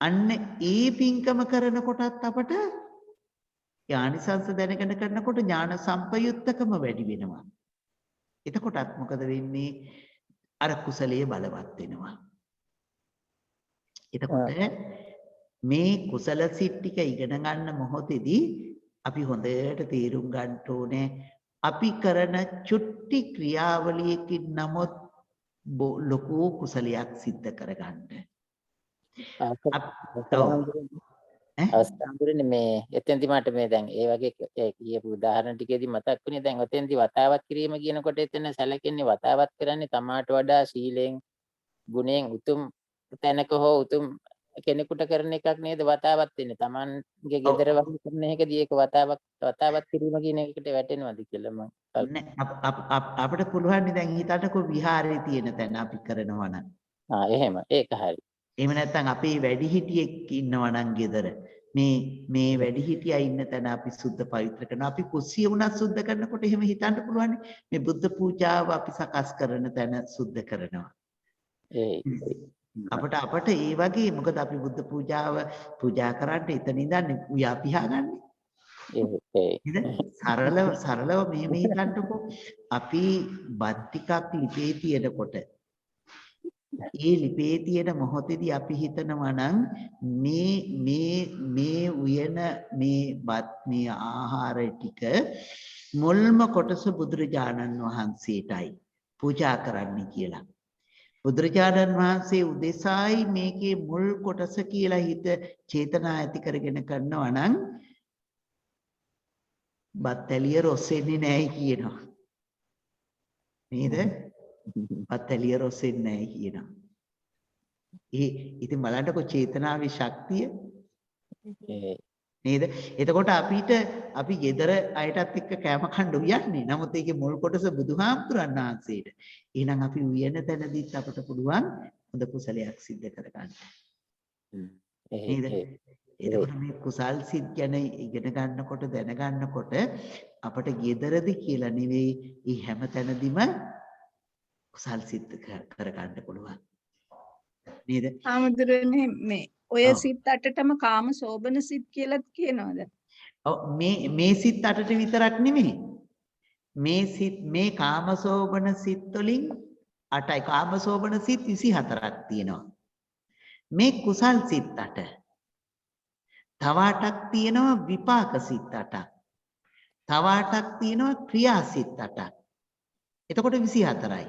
අන්න ඒ පින්කම කරනකොටත් අපට ආනිසංස දැනගෙන කරනකොට ඥාන සම්පයුත්තකම වැඩි වෙනවා. එතකොටත් මොකද වෙන්නේ? අර කුසලයේ බලවත් වෙනවා. එතකොට මේ කුසල සිත් ටික ඉගෙන ගන්න මොහොතේදී අපි හොඳට තේරුම් ගන්න ඕනේ අපි කරන චුට්ටි ක්‍රියාවලියකින් නමුත් ලොකු කුසලයක් සිද්ධ කරගන්න. අවස්ථාවකදී මේ එතෙන්දි මට මේ දැන් ඒ වගේ කියපු උදාහරණ ටිකේදී මතක් වුණේ දැන් ඔතෙන්දි වතාවත් කිරීම කියනකොට එතන සැලකෙන්නේ වතාවත් කරන්නේ තමාට වඩා සීලෙන් ගුණයෙන් උතුම් තැනක හෝ උතුම් කෙනෙකුට කරන එකක් නේද වතාවත් වෙන්නේ. Tamanගේ ගෙදර වගේ කරන එකදී ඒක වතාවත් කිරීම කියන එකට වැටෙනවද කියලා මම අපිට පුළුවන් දැන් හිතන්නකෝ විහාරේ තියෙන තැන අපි කරනවා නම්. එහෙම ඒක හරි. එහෙම නැත්නම් අපේ වැඩිහිටියෙක් ඉන්නවා නම් ගෙදර මේ වැඩිහිටියා ඉන්න තැන අපි සුද්ධ පවිත්‍ර කරනවා. අපි කුස්සිය වුණත් සුද්ධ කරනකොට එහෙම හිතන්න පුළුවන් මේ බුද්ධ පූජාව අපි සකස් කරන තැන සුද්ධ කරනවා. අපට ඒ වගේ මොකද අපි බුද්ධ පූජාව පූජා කරන්න එතන ඉඳන් උයා පිහාගන්නේ. සරලව මෙහෙම හිතන්නකෝ අපි බත් ටිකක් ලිපේ තියෙනකොට ඒ ලිපේ තියෙන මොහොතේදී අපි හිතනවා නම් මේ උයන මේ බත් මේ ආහාර ටික මුල්ම කොටස බුදුරජාණන් වහන්සේටයි පූජා කරන්න කියලා. බුදුරජාණන් වහන්සේ උදෙසායි මේකේ මුල් කොටස කියලා හිත චේතනා ඇති කරගෙන කරනවා නම් බත් ඇලිය රොස්සෙන්නේ නැහැ කියනවා. නේද? බත් ඇලිය රොස්සෙන්නේ නැහැ කියනවා. ඉතින් බලන්නකො චේතනාවේ ශක්තිය නේද? එතකොට අපි ගෙදර අයටත් එක්ක කෑම කන්න උයන්නේ. නමුත් ඒකේ මුල් කොටස බුදුහාමුදුරන් වහන්සේට. එහෙනම් අපි උයන තැනදීත් අපට පුළුවන් හොඳ කුසලයක් සිද්ධ කරගන්න. නේද? එතකොට මේ කුසල් සිත් ගැන ඉගෙන ගන්නකොට දැනගන්නකොට අපට ගෙදරදී කියලා නෙවෙයි මේ හැම තැනදීම කුසල් සිත් කරගන්න පුළුවන්. නේද? ආමුදුරනේ මේ ඔය සිත් 8ටම කාම සෝබන සිත් කියලා කියනවාද? ඔව් මේ සිත් 8ට විතරක් නෙමෙයි. මේ කාම සෝබන සිත් වලින් 8යි කාම සෝබන සිත් 24ක් තියෙනවා. මේ කුසල් සිත් 8. තව 8ක් තියෙනවා විපාක සිත් 8ක්. තව 8ක් තියෙනවා ක්‍රියා සිත් 8ක්. එතකොට 24යි.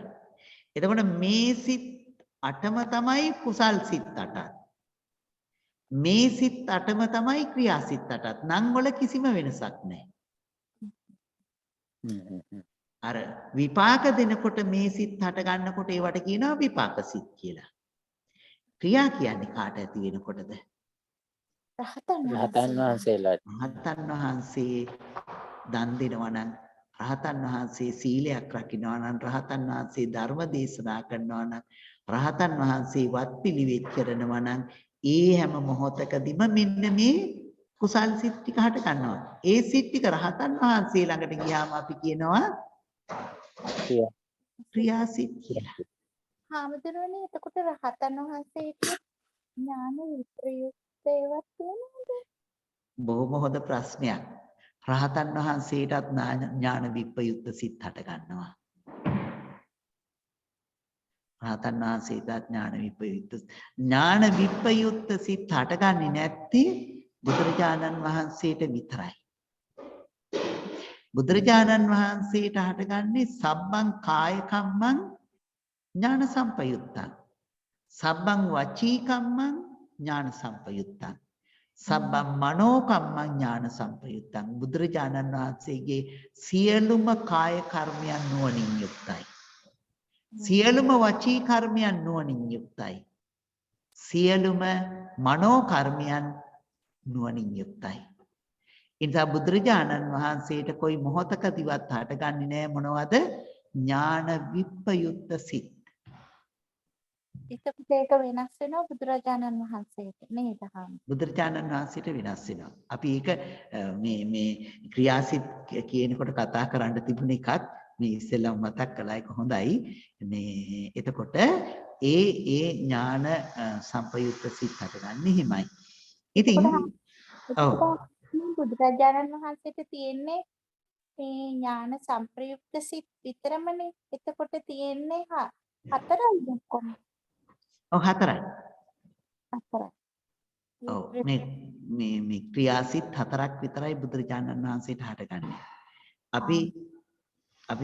එතකොට මේ සිත් 8ම තමයි කුසල් සිත් 8ක්. මේ සිත් 8ම තමයි ක්‍රියා සිත් 8ක්. නම් වල කිසිම වෙනසක් නැහැ. අර විපාක දෙනකොට මේ සිත් 8 ගන්නකොට ඒවට කියනවා විපාක සිත් කියලා. ක්‍රියා කියන්නේ කාට ඇති වෙනකොටද? රහතන් වහන්සේලාට. රහතන් වහන්සේ දන් දෙනවා නම්, රහතන් වහන්සේ සීලයක් රකින්නවා නම්, රහතන් වහන්සේ ධර්ම දේශනා කරනවා නම්, රහතන් වහන්සේ වත්පිළිවෙත් කරනවා නම් ඒ හැම මොහොතකදීම මෙන්න මේ කුසල් සිත් ටික හට ගන්නවා. ඒ සිත් ටික රහතන් වහන්සේ ළඟට ගියාම අපි කියනවා ක්‍රියා සිත් කියලා. හාමුදුරුවනේ එතකොට රහතන් වහන්සේට ඥාන විප්‍රයුක්ත ඒවත් තියෙනවද? බොහොම හොඳ ප්‍රශ්නයක්. රහතන් වහන්සේටත් ඥාන විප්‍රයුක්ත සිත් හට ගන්නවා. රහතන් වහන්සේටත් ඥාන විප්‍රයුක්ත සිත් හටගන්නේ නැත්තේ බුදුරජාණන් වහන්සේට විතරයි. බුදුරජාණන් වහන්සේට හටගන්නේ සබ්බං කාය කම්මං ඥාන සම්පයුත්තං. සබ්බං වචී කම්මං ඥාන සම්පයුත්තං. සබ්බං මනෝ කම්මං ඥාන සම්පයුත්තං. බුදුරජාණන් වහන්සේගේ සියලුම කාය කර්මයන් නුවණින් යුක්තයි. සියලුම වචී කර්මයන් නුවණින් යුක්තයි. සියලුම මනෝ කර්මයන් නුවණින් යුක්තයි. ඉතින් බුදුරජාණන් වහන්සේට કોઈ මොහොතකදීවත් හටගන්නේ නැහැ මොනවද? ඥාන විප්‍රයුක්ත සිත්. එතකොට ඒක වෙනස් වෙනවා බුදුරජාණන් වහන්සේට නේද? බුදුරජාණන් වහන්සේට වෙනස් වෙනවා. අපි ඒක මේ ක්‍රියාසිත කියනකොට කතා කරන්න තිබුණ එකක් මේ ඉස්සෙල්ලා මතක් කළා. ඒක හොඳයි. මේ එතකොට ඒ ඥාන සම්පයුක්ත සිත් හටගන්නේ එහෙමයි. ඉතින් බුදුරජාණන් වහන්සේට තියෙන්නේ මේ ඥාන සම්ප්‍රයුක්ත සිත් විතරමනේ. එතකොට තියෙන්නේ 4යි ඔක්කොම. ඔව් 4යි. 4යි. ඔව් මේ ක්‍රියාසිත 4ක් විතරයි බුදුරජාණන් වහන්සේට හටගන්නේ. අපි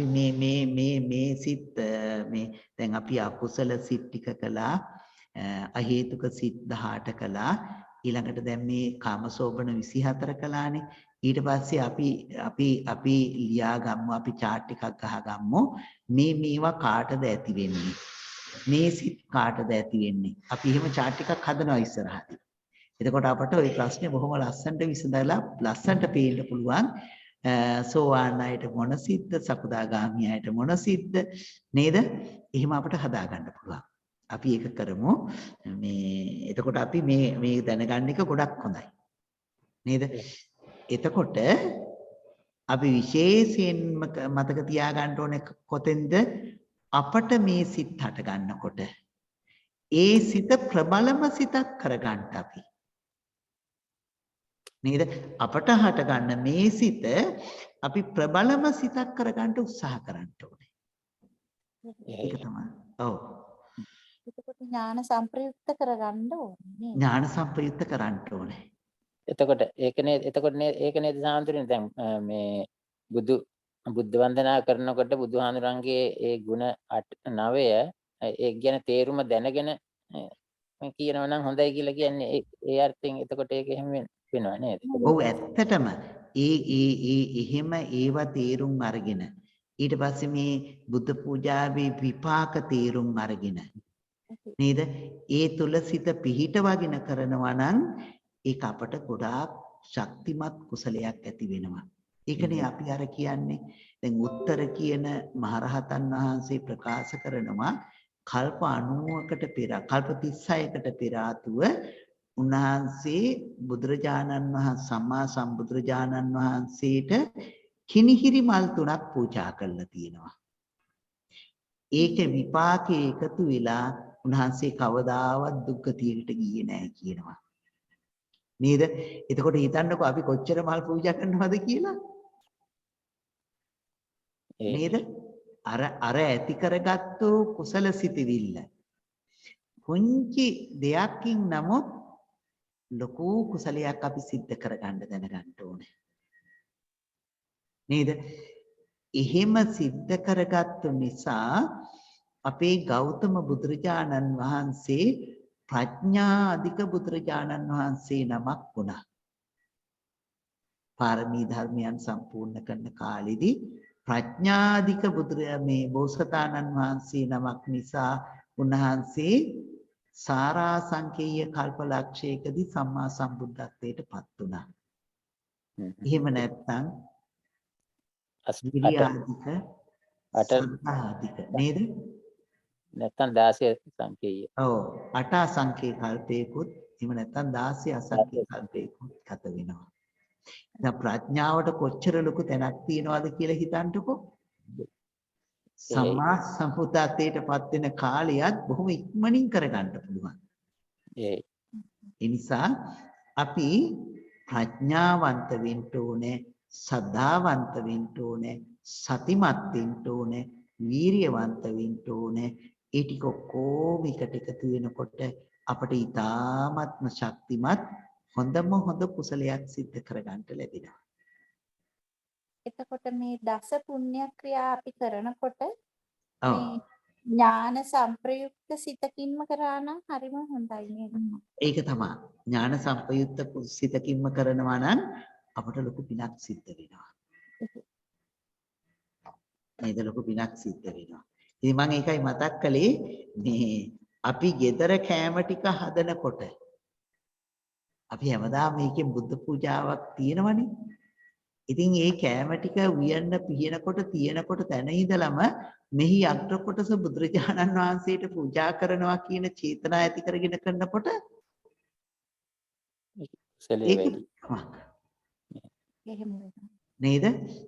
මේ සිත් මේ දැන් අපි අකුසල සිත් ටික කළා. අහේතුක සිත් 18 කළා. ඊළඟට දැන් මේ කාමසෝබන 24 කළානේ. ඊට පස්සේ අපි ලියා ගමු, අපි chart එකක් ගහගමු. මේවා කාටද ඇති වෙන්නේ? මේ සිත් කාටද ඇති වෙන්නේ? අපි එහෙම chart එකක් හදනවා ඉස්සරහදී. එතකොට අපට ওই ප්‍රශ්නේ බොහොම ලස්සනට විසඳලා ලස්සනට පේන්න පුළුවන්. සෝවාන් අයට මොන සිද්ද, සකදාගාමී අයට මොන සිද්ද නේද? එහෙම අපිට හදා ගන්න පුළුවන්. අපි ඒක කරමු. එතකොට අපි මේ දැනගන්න එක ගොඩක් හොඳයි. නේද? එතකොට අපි විශේෂයෙන්ම මතක තියාගන්න ඕනේ කොතෙන්ද අපට මේ සිත් හට ගන්නකොට ඒ සිත ප්‍රබලම සිතක් කරගන්න අපි. නේද? අපට හට ගන්න මේ සිත අපි ප්‍රබලම සිතක් කරගන්න උත්සාහ කරන්න ඕනේ. ඒක තමයි. ඔව්. එතකොට ඥාන සංප්‍රයුක්ත කරගන්න ඕනේ. ඥාන සංප්‍රයුක්ත කරන්න ඕනේ. එතකොට ඒක නේද සාන්තුනේ දැන් මේ බුද්ධ වන්දනා කරනකොට බුදුහාඳුරන්ගේ ඒ ගුණ 9 ඒ ගැන තේරුම දැනගෙන කියනවා නම් හොඳයි කියලා කියන්නේ ඒ අර්ථයෙන් එතකොට ඒක එහෙම වෙනවා නේද? ඔව් ඇත්තටම එහෙම ඒවා තේරුම් අරගෙන ඊට පස්සේ මේ බුද්ධ පූජාවේ විපාක තේරුම් අරගෙන නේද? ඒ තුල සිත පිහිටවගෙන කරනවා නම් ඒක අපට ගොඩාක් ශක්තිමත් කුසලයක් ඇති වෙනවා. ඒකනේ අපි අර කියන්නේ දැන් උත්තර කියන මහරහතන් වහන්සේ ප්‍රකාශ කරනවා කල්ප 90කට පෙර කල්ප 36කට පෙර ආතුව උන්වහන්සේ බුදුරජාණන් වහන්සේ සම්මා සම්බුදුරජාණන් වහන්සේට කිනිහිරි මල් 3ක් පූජා කළා තියෙනවා. ඒකේ විපාකේ එකතු වෙලා උන්වහන්සේ කවදාවත් දුක්ගතියකට ගියේ නැහැ කියනවා. නේද? එතකොට හිතන්නකෝ අපි කොච්චර මල් පූජා කරනවද කියලා. නේද? අර ඇති කරගත්තු කුසල සිතිවිල්ල. පුංචි දෙයක්කින් නමුත් ලොකු කුසලයක් අපි සිද්ධ කරගන්න දැනගන්න ඕනේ. නේද? එහෙම සිද්ධ කරගත්තු නිසා අපේ ගෞතම බුදුරජාණන් වහන්සේ ප්‍රඥා අධික බුදුරජාණන් වහන්සේ නමක් වුණා. පාරමී ධර්මයන් සම්පූර්ණ කරන කාලෙදී ප්‍රඥාධික මේ බෝසතාණන් වහන්සේ නමක් නිසා උන්වහන්සේ සාරාසංකේය කල්පලක්ෂයකදී සම්මා සම්බුද්ධත්වයට පත් වුණා. එහෙම නැත්නම් විරියාධික සද්ධාධික නේද? නැත්නම් 16 සංකේය. ඔව් 8 අසංකේය කල්පයකුත් එහෙම නැත්නම් 16 අසංකේය කල්පයකුත් ගත වෙනවා. දැන් ප්‍රඥාවට කොච්චර ලොකු තැනක් තියනවද කියලා හිතන්නකෝ. සම්මා සම්බුද්ධත්වයට පත් වෙන කාලයත් බොහොම ඉක්මනින් කරගන්න පුළුවන්. ඒ නිසා අපි ප්‍රඥාවන්ත වෙන්න ඕනේ, සද්ධාවන්ත වෙන්න ඕනේ, සතිමත් වෙන්න ඕනේ, වීරියවන්ත වෙන්න ඕනේ. ඒ ටික කොහොම එකට එකතු වෙනකොට අපිට ඊ타ත්ම ශක්තිමත් හොඳම හොඳ කුසලයක් සිද්ධ කරගන්න ලැබෙනවා. එතකොට මේ දස පුණ්‍ය ක්‍රියා අපි කරනකොට මේ ඥාන සංප්‍රයුක්ත සිතකින්ම කරා නම් හරිම හොඳයි නේද? ඒක තමයි. ඥාන සංප්‍රයුක්ත සිතකින්ම කරනවා නම් අපට ලොකු පිනක් සිද්ධ වෙනවා. නේද? ලොකු පිනක් සිද්ධ වෙනවා. ඉතින් මම ඒකයි මතක් කළේ මේ අපි ගෙදර කෑම ටික හදනකොට අපි හැමදාම මේකෙන් බුද්ධ පූජාවක් තියෙනවනේ. ඉතින් ඒ කෑම ටික උයන්න පිහිනකොට තියෙනකොට තැන ඉඳලම මෙහි අග්‍ර කොටස බුදුරජාණන් වහන්සේට පූජා කරනවා කියන චේතනා ඇති කරගෙන කරනකොට නේද?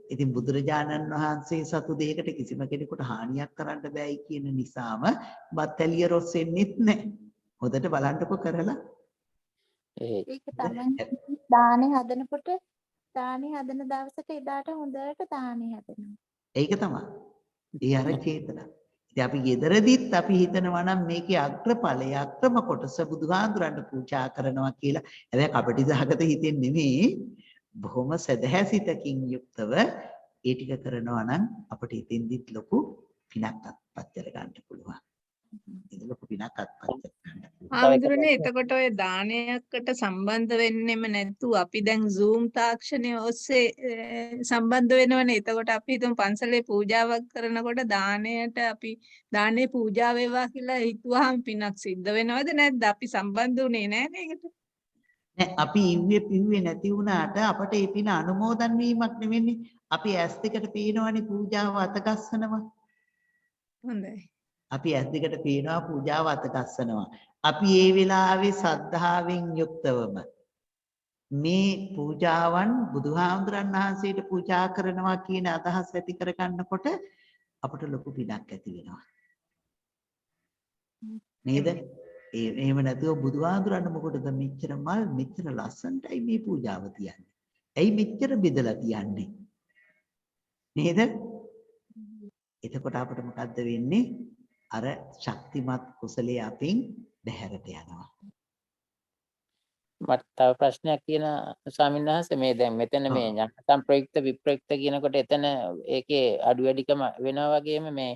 ඉතින් බුදුරජාණන් වහන්සේ සතු දෙයකට කිසිම කෙනෙකුට හානියක් කරන්න බෑයි කියන නිසාම බත්තලිය රොස් වෙන්නෙත් නැහැ. හොදට බලන්නකො කරලා. ඒක තමයි දානේ හදනකොට දානේ හදන දවසට එදාට හොඳට දානේ හදනවා. ඒක තමයි. ඒ අර චේතනා. ඉතින් අපි ගෙදරදිත් අපි හිතනවා නම් මේකේ අග්‍රඵලය අග්‍රම කොටස බුදුහාඳුරන්ට පූජා කරනවා කියලා. හැබැයි කපටි සහගත හිතෙන් නෙමෙයි. බොහොම සදහැසිතකින් යුක්තව ඒ ටික කරනවා නම් අපිට ඉතින්දිත් ලොකු පිනක් අත්පත් කර ගන්න පුළුවන්. ඒක ලොකු පිනක් අත්පත් කර ගන්න. ආම්දුරනේ එතකොට ඔය දානයකට සම්බන්ධ වෙන්නෙම නැතුව අපි දැන් Zoom තාක්ෂණය ඔස්සේ සම්බන්ධ වෙනවනේ. එතකොට අපි හිතමු පන්සලේ පූජාවක් කරනකොට දානයට අපි දානේ පූජා වේවා කියලා හිතුවාම පිනක් සිද්ධ වෙනවද නැද්ද? අපි සම්බන්ධ වුණේ නැහැ නේද? නෑ අපි ඉව්වේ නැති වුණාට අපට ඒ පින අනුමෝදන් වීමක් නෙවෙන්නේ. අපි ඇස් දෙකට පේනවනේ පූජාව අතගස්සනවා. හොඳයි. අපි ඇස් දෙකට පේනවා පූජාව අතගස්සනවා. අපි ඒ වෙලාවේ සද්ධාවෙන් යුක්තවම මේ පූජාවන් බුදුහාමුදුරන් වහන්සේට පූජා කරනවා කියන අදහස ඇති කරගන්නකොට අපට ලොකු පිනක් ඇති වෙනවා. නේද? එහෙම නැතුව බුදුහාමුදුරන් මොකටද මෙච්චර මල් මෙච්චර ලස්සනටයි මේ පූජාව තියන්නේ. ඇයි මෙච්චර බෙදලා තියන්නේ? නේද? එතකොට අපිට මොකද්ද වෙන්නේ? අර ශක්තිමත් කුසලයේ අපින් බැහැරට යනවා. මට තව ප්‍රශ්නයක් කියන ස්වාමීන් වහන්සේ මේ දැන් මෙතන මේ ඥාන සංප්‍රයුක්ත විප්‍රයුක්ත කියනකොට එතන ඒකේ අඩු වැඩිකම වෙනවා වගේම මේ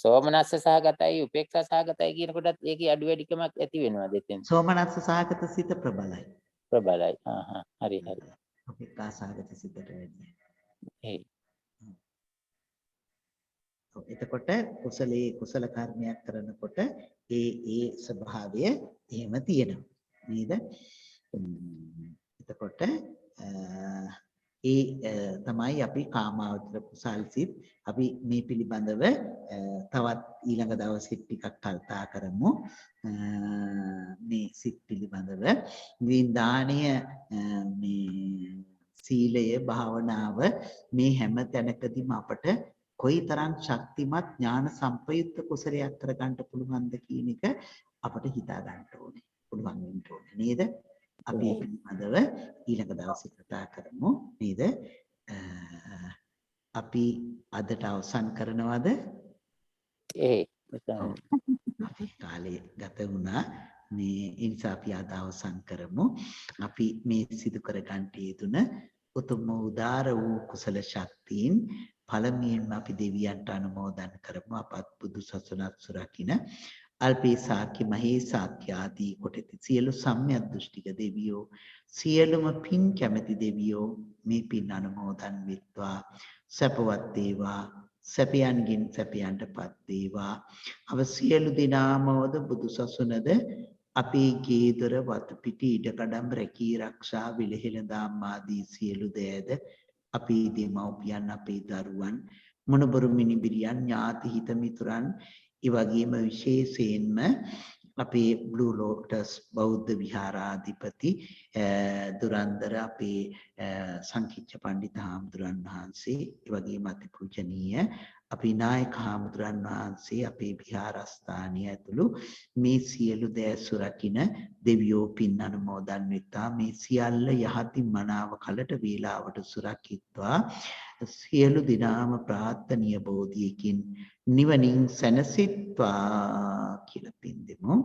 සෝමනස්ස සහගතයි උපේක්ෂා සහගතයි කියනකොටත් ඒකේ අඩු වැඩිකමක් ඇති වෙනවද එතෙන්? සෝමනස්ස සහගත සිත ප්‍රබලයි. ප්‍රබලයි. හරි. උපේක්ෂා සහගත සිතට වැඩි. එයි. එතකොට කුසල කර්මයක් කරනකොට ඒ ස්වභාවය එහෙම තියෙනවා. නේද? එතකොට තමයි අපි කාමාවචර කුසල් සිත් අපි මේ පිළිබඳව තවත් ඊළඟ දවසේ ටිකක් කල්පනා කරමු. මේ සිත් පිළිබඳව මේ දානය මේ සීලය භාවනාව මේ හැම තැනකදීම අපට කොයිතරම් ශක්තිමත් ඥාන සංප්‍රයුක්ත කුසලයක් කරගන්න පුළුවන්ද කියන එක අපට හිතා ගන්න ඕනේ. පුළුවන් වෙන්න ඕනේ නේද? අපි මේ පිළිබඳව ඊළඟ දවසේ කතා කරමු නේද? අපි අදට අවසන් කරනවද? අපි කාලය ගත වුණා. මේ ඒ නිසා අපි අද අවසන් කරමු. අපි මේ සිදු කර ගන්නට යෙදුන උතුම් උදාර වූ කුසල ශක්තියින් පළමුවෙන්ම අපි දෙවියන්ට අනුමෝදන් කරමු. අපත් බුදු සසුනත් සුරකින්න අල්පේ සාක්‍ය මහේ සාක්‍ය ආදී කොටති සියලු සම්‍යක් දෘෂ්ටික දෙවියෝ සියලුම පින් කැමැති දෙවියෝ මේ පින් අනුමෝදන් වෙත්වා සපවත් වේවා සැපයන්ගින් සැපයන්ටපත් වේවා අව සියලු දිනාමවද බුදු සසුනද අපේ ගේ දොර වතු පිටි ඉඩකඩම් රැකී ආරක්ෂා විලහෙළඳාම් ආදී සියලු දෑද අපේ දෙමව්පියන් අපේ දරුවන් මොනබරු මිනිබිරියන් ඥාති හිත මිතුරන් ඒ වගේම විශේෂයෙන්ම අපේ බ්ලූ ලෝටස් බෞද්ධ විහාරාධිපති දුරන්දර අපේ සංකීච්ඡ පණ්ඩිත හාමුදුරන් වහන්සේ ඒ වගේම අතිපූජනීය අපේ නායක හාමුදුරන් වහන්සේ අපේ විහාරස්ථානීය ඇතුළු මේ සියලු දෑ සුරකින්න දෙවියෝ පින් අනුමෝදන් වෙත්වා මේ සියල්ල යහති මනාව කලට වේලාවට සුරකිත්වා සියලු දිනාම ප්‍රාර්ථනීය බෝධියකින් නිවනින් සැනසෙත්වා කියලා පින් දෙමු.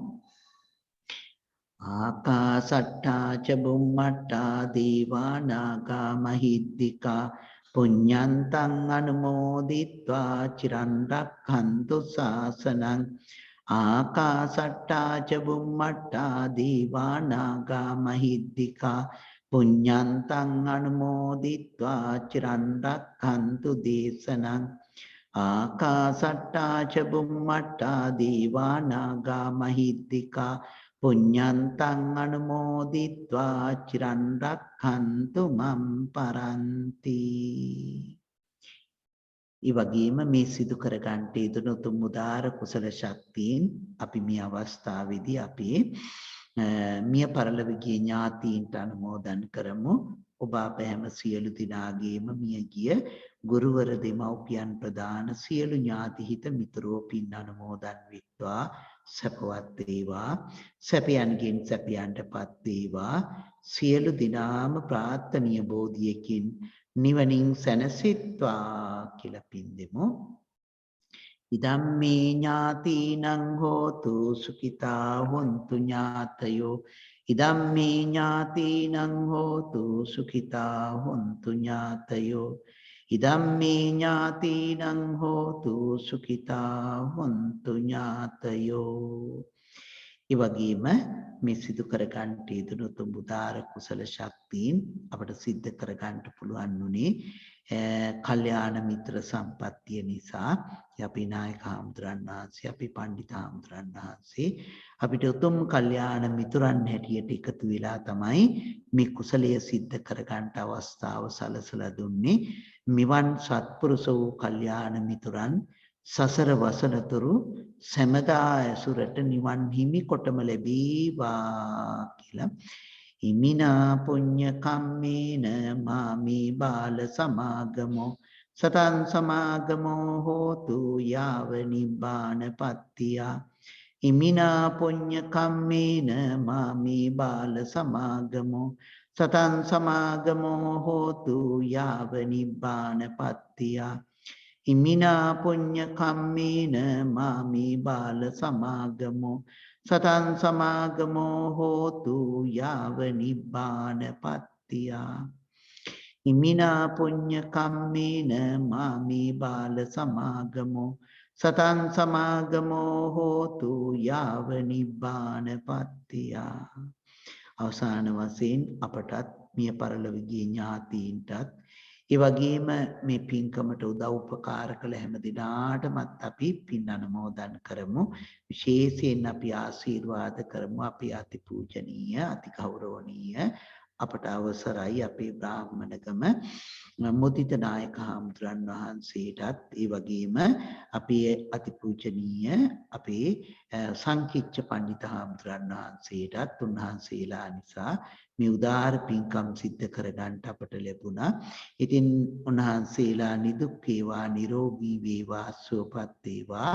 ආකාසට්ටා ච බුම්මට්ටා දේවා නාග මහිද්దికා පුඤ්ඤන්තං අනුමෝදිත්වා චිරන් රක්ඛන්තු ශාසනං ආකාසට්ටා ච බුම්මට්ටා දේවා නාග මහිද්దికා පුඤ්ඤන්තං අනුමෝදිත්වා චිරන් රක්ඛන්තු දේශනං ආකාසට්ටා ච බුම්මට්ටා දේවා නාග මහිද්దికා පුඤ්ඤන්තං අනුමෝදිත්වා චිරන් රක්ඛන්තු මම් පරන්ති. ඒ වගේම මේ සිදු කර ගන්නට යෙදුණු උතුම් උදාර කුසල ශක්තියින් අපි මේ අවස්ථාවේදී අපේ මිය පරලොවගේ ඥාතීන්ට අනුමෝදන් කරමු. ඔබ අප හැම සියලු දිනාගේම මියගිය ගුරුවර දෙමව්පියන් ප්‍රදාන සියලු ඥාති හිත මිතුරෝ පින් අනුමෝදන් වෙත්වා සපවත් වේවා සැපයන්ගෙන් සැපයන්ටපත් වේවා සියලු දිනාම ප්‍රාර්ථනීය බෝධියකින් නිවනින් සැනසෙත්වා කියලා පින් දෙමු. ඉදම්මේ ඥාතිනං හෝතු සුඛිතා හොන්තු ඥාතයෝ ඉදම්මේ ඥාතිනං හෝතු සුඛිතා හොන්තු ඥාතයෝ ඉදම්මේ ඥාතිනං හෝතු සුඛිතා හොන්තු ඥාතයෝ. ඒ වගේම මේ සිදු කර ගන්නට යෙදුණු උතුම් උදාර කුසල ශක්තියින් අපට සිද්ධ කර ගන්නට පුළුවන් උනේ කල්යාණ මිත්‍ර සම්පත්තිය නිසා. අපි නායක හාමුදුරන් වහන්සේ, අපි පණ්ඩිත හාමුදුරන් වහන්සේ අපිට උතුම් කල්යාණ මිතුරන් හැටියට එකතු වෙලා තමයි මේ කුසලය සිද්ධ කර ගන්නට අවස්ථාව සලසලා දුන්නේ. මෙවන් සත්පුරුෂ වූ කල්යාණ මිතුරන් සසර වසනතුරු සමදා ඇසුරට නිවන් හිමි කොටම ලැබේවා කියලා ඉමිනා පුඤ්ඤ කම්මේන මාමේ බාල සමාගමෝ සතං සමාගමෝ හෝතු යාව නිබ්බානපත්තිය. ඉමිනා පුඤ්ඤ කම්මේන මාමේ බාල සමාගමෝ සතං සමාගමෝ හෝතු යාව නිබ්බානපත්තිය. ඉමිනා පුඤ්ඤ කම්මේන මාමේ බාල සමාගමෝ සතං සමාගමෝ හෝතු යාව නිබ්බානපත්තිය. ඉමිනා පුඤ්ඤ කම්මේන මාමේ බාල සමාගමෝ සතං සමාගමෝ හෝතු යාව නිබ්බානපත්තිය. අවසාන වශයෙන් අපටත් මිය පරලොව ගිය ඥාතීන්ටත් ඒ වගේම මේ පින්කමට උදව් උපකාර කළ හැම දිනාටමත් අපි පින් අනුමෝදන් කරමු. විශේෂයෙන් අපි ආශිර්වාද කරමු අපේ අතිපූජනීය අතිගෞරවනීය අපට අවසරයි අපේ බ්‍රාහ්මණගම මුදිත නායක හාමුදුරන් වහන්සේටත් ඒ වගේම අපේ අතිපූජනීය අපේ සංකිච්ඡ පණ්ඩිත හාමුදුරන් වහන්සේටත් උන්වහන්සේලා නිසා මේ උදාාර පින්කම් සිද්ධ කරගන්නට අපට ලැබුණා. ඉතින් උන්වහන්සේලා නිදුක් වේවා නිරෝගී වේවා සුවපත් වේවා.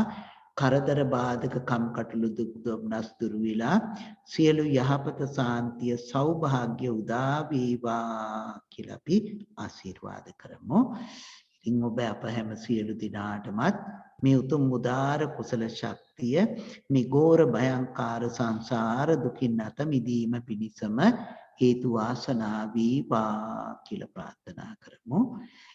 කරදර බාධක කම්කටොළු දුක් දුම්නස් දුරු වෙලා සියලු යහපත සාන්තිය සෞභාග්‍ය උදා වේවා කියලා අපි ආශිර්වාද කරමු. ඉතින් ඔබ අප හැම සියලු දිනාටමත් මේ උතුම් උදාර කුසල ශක්තිය මේ ගෝර භයංකාර සංසාර දුකින් අත මිදීම පිණිසම හේතු වාසනා වේවා කියලා ප්‍රාර්ථනා කරමු.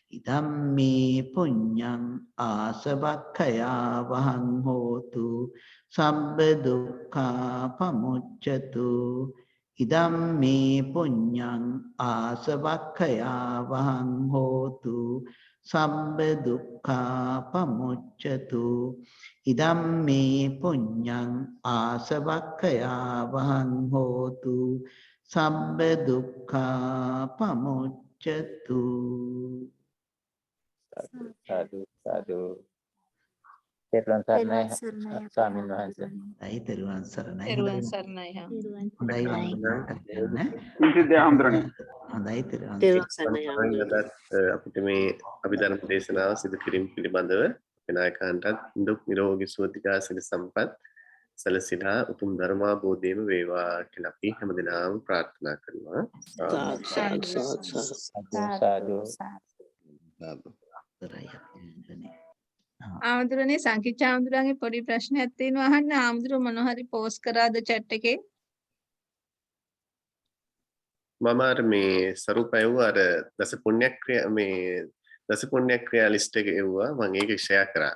ඉදම්මේ පුඤ්ඤං ආසවක්ඛයා වහං හෝතු සම්බ දුක්ඛා පමුච්ඡතු. ඉදම්මේ පුඤ්ඤං ආසවක්ඛයා වහං හෝතු සම්බ දුක්ඛා පමුච්ඡතු. ඉදම්මේ පුඤ්ඤං ආසවක්ඛයා වහං හෝතු සම්බ දුක්ඛා පමුච්ඡතු. සාදු සාදු. තෙරුවන් සරණයි ස්වාමීන් වහන්සේ. අයි තෙරුවන් සරණයි. තෙරුවන් සරණයි හා. හොඳයි වන්දනා. හොඳයි තෙරුවන් සරණයි. අපිට මේ අභිධර්ම දේශනාව සිදු කිරීම පිළිබඳව විනායකයන්ටත් දුක් නිරෝගී සුවතිකා සිත සම්පත් සැලසිලා උතුම් ධර්මාභෝධයම වේවා කියලා අපි හැමදෙනාම ප්‍රාර්ථනා කරනවා. සාදු. ආමතුරුනේ සංකිච්ඡ ආමතුරුන්ගේ පොඩි ප්‍රශ්නයක් තියෙනවා අහන්න. ආමතුරු මොන හරි පෝස්ට් කරාද chat එකේ? මම අර මේ සරුපයව අර දස පුණ්‍ය ක්‍රියා ලිස්ට් එක එවුවා. මම ඒක ෂෙයා කරා.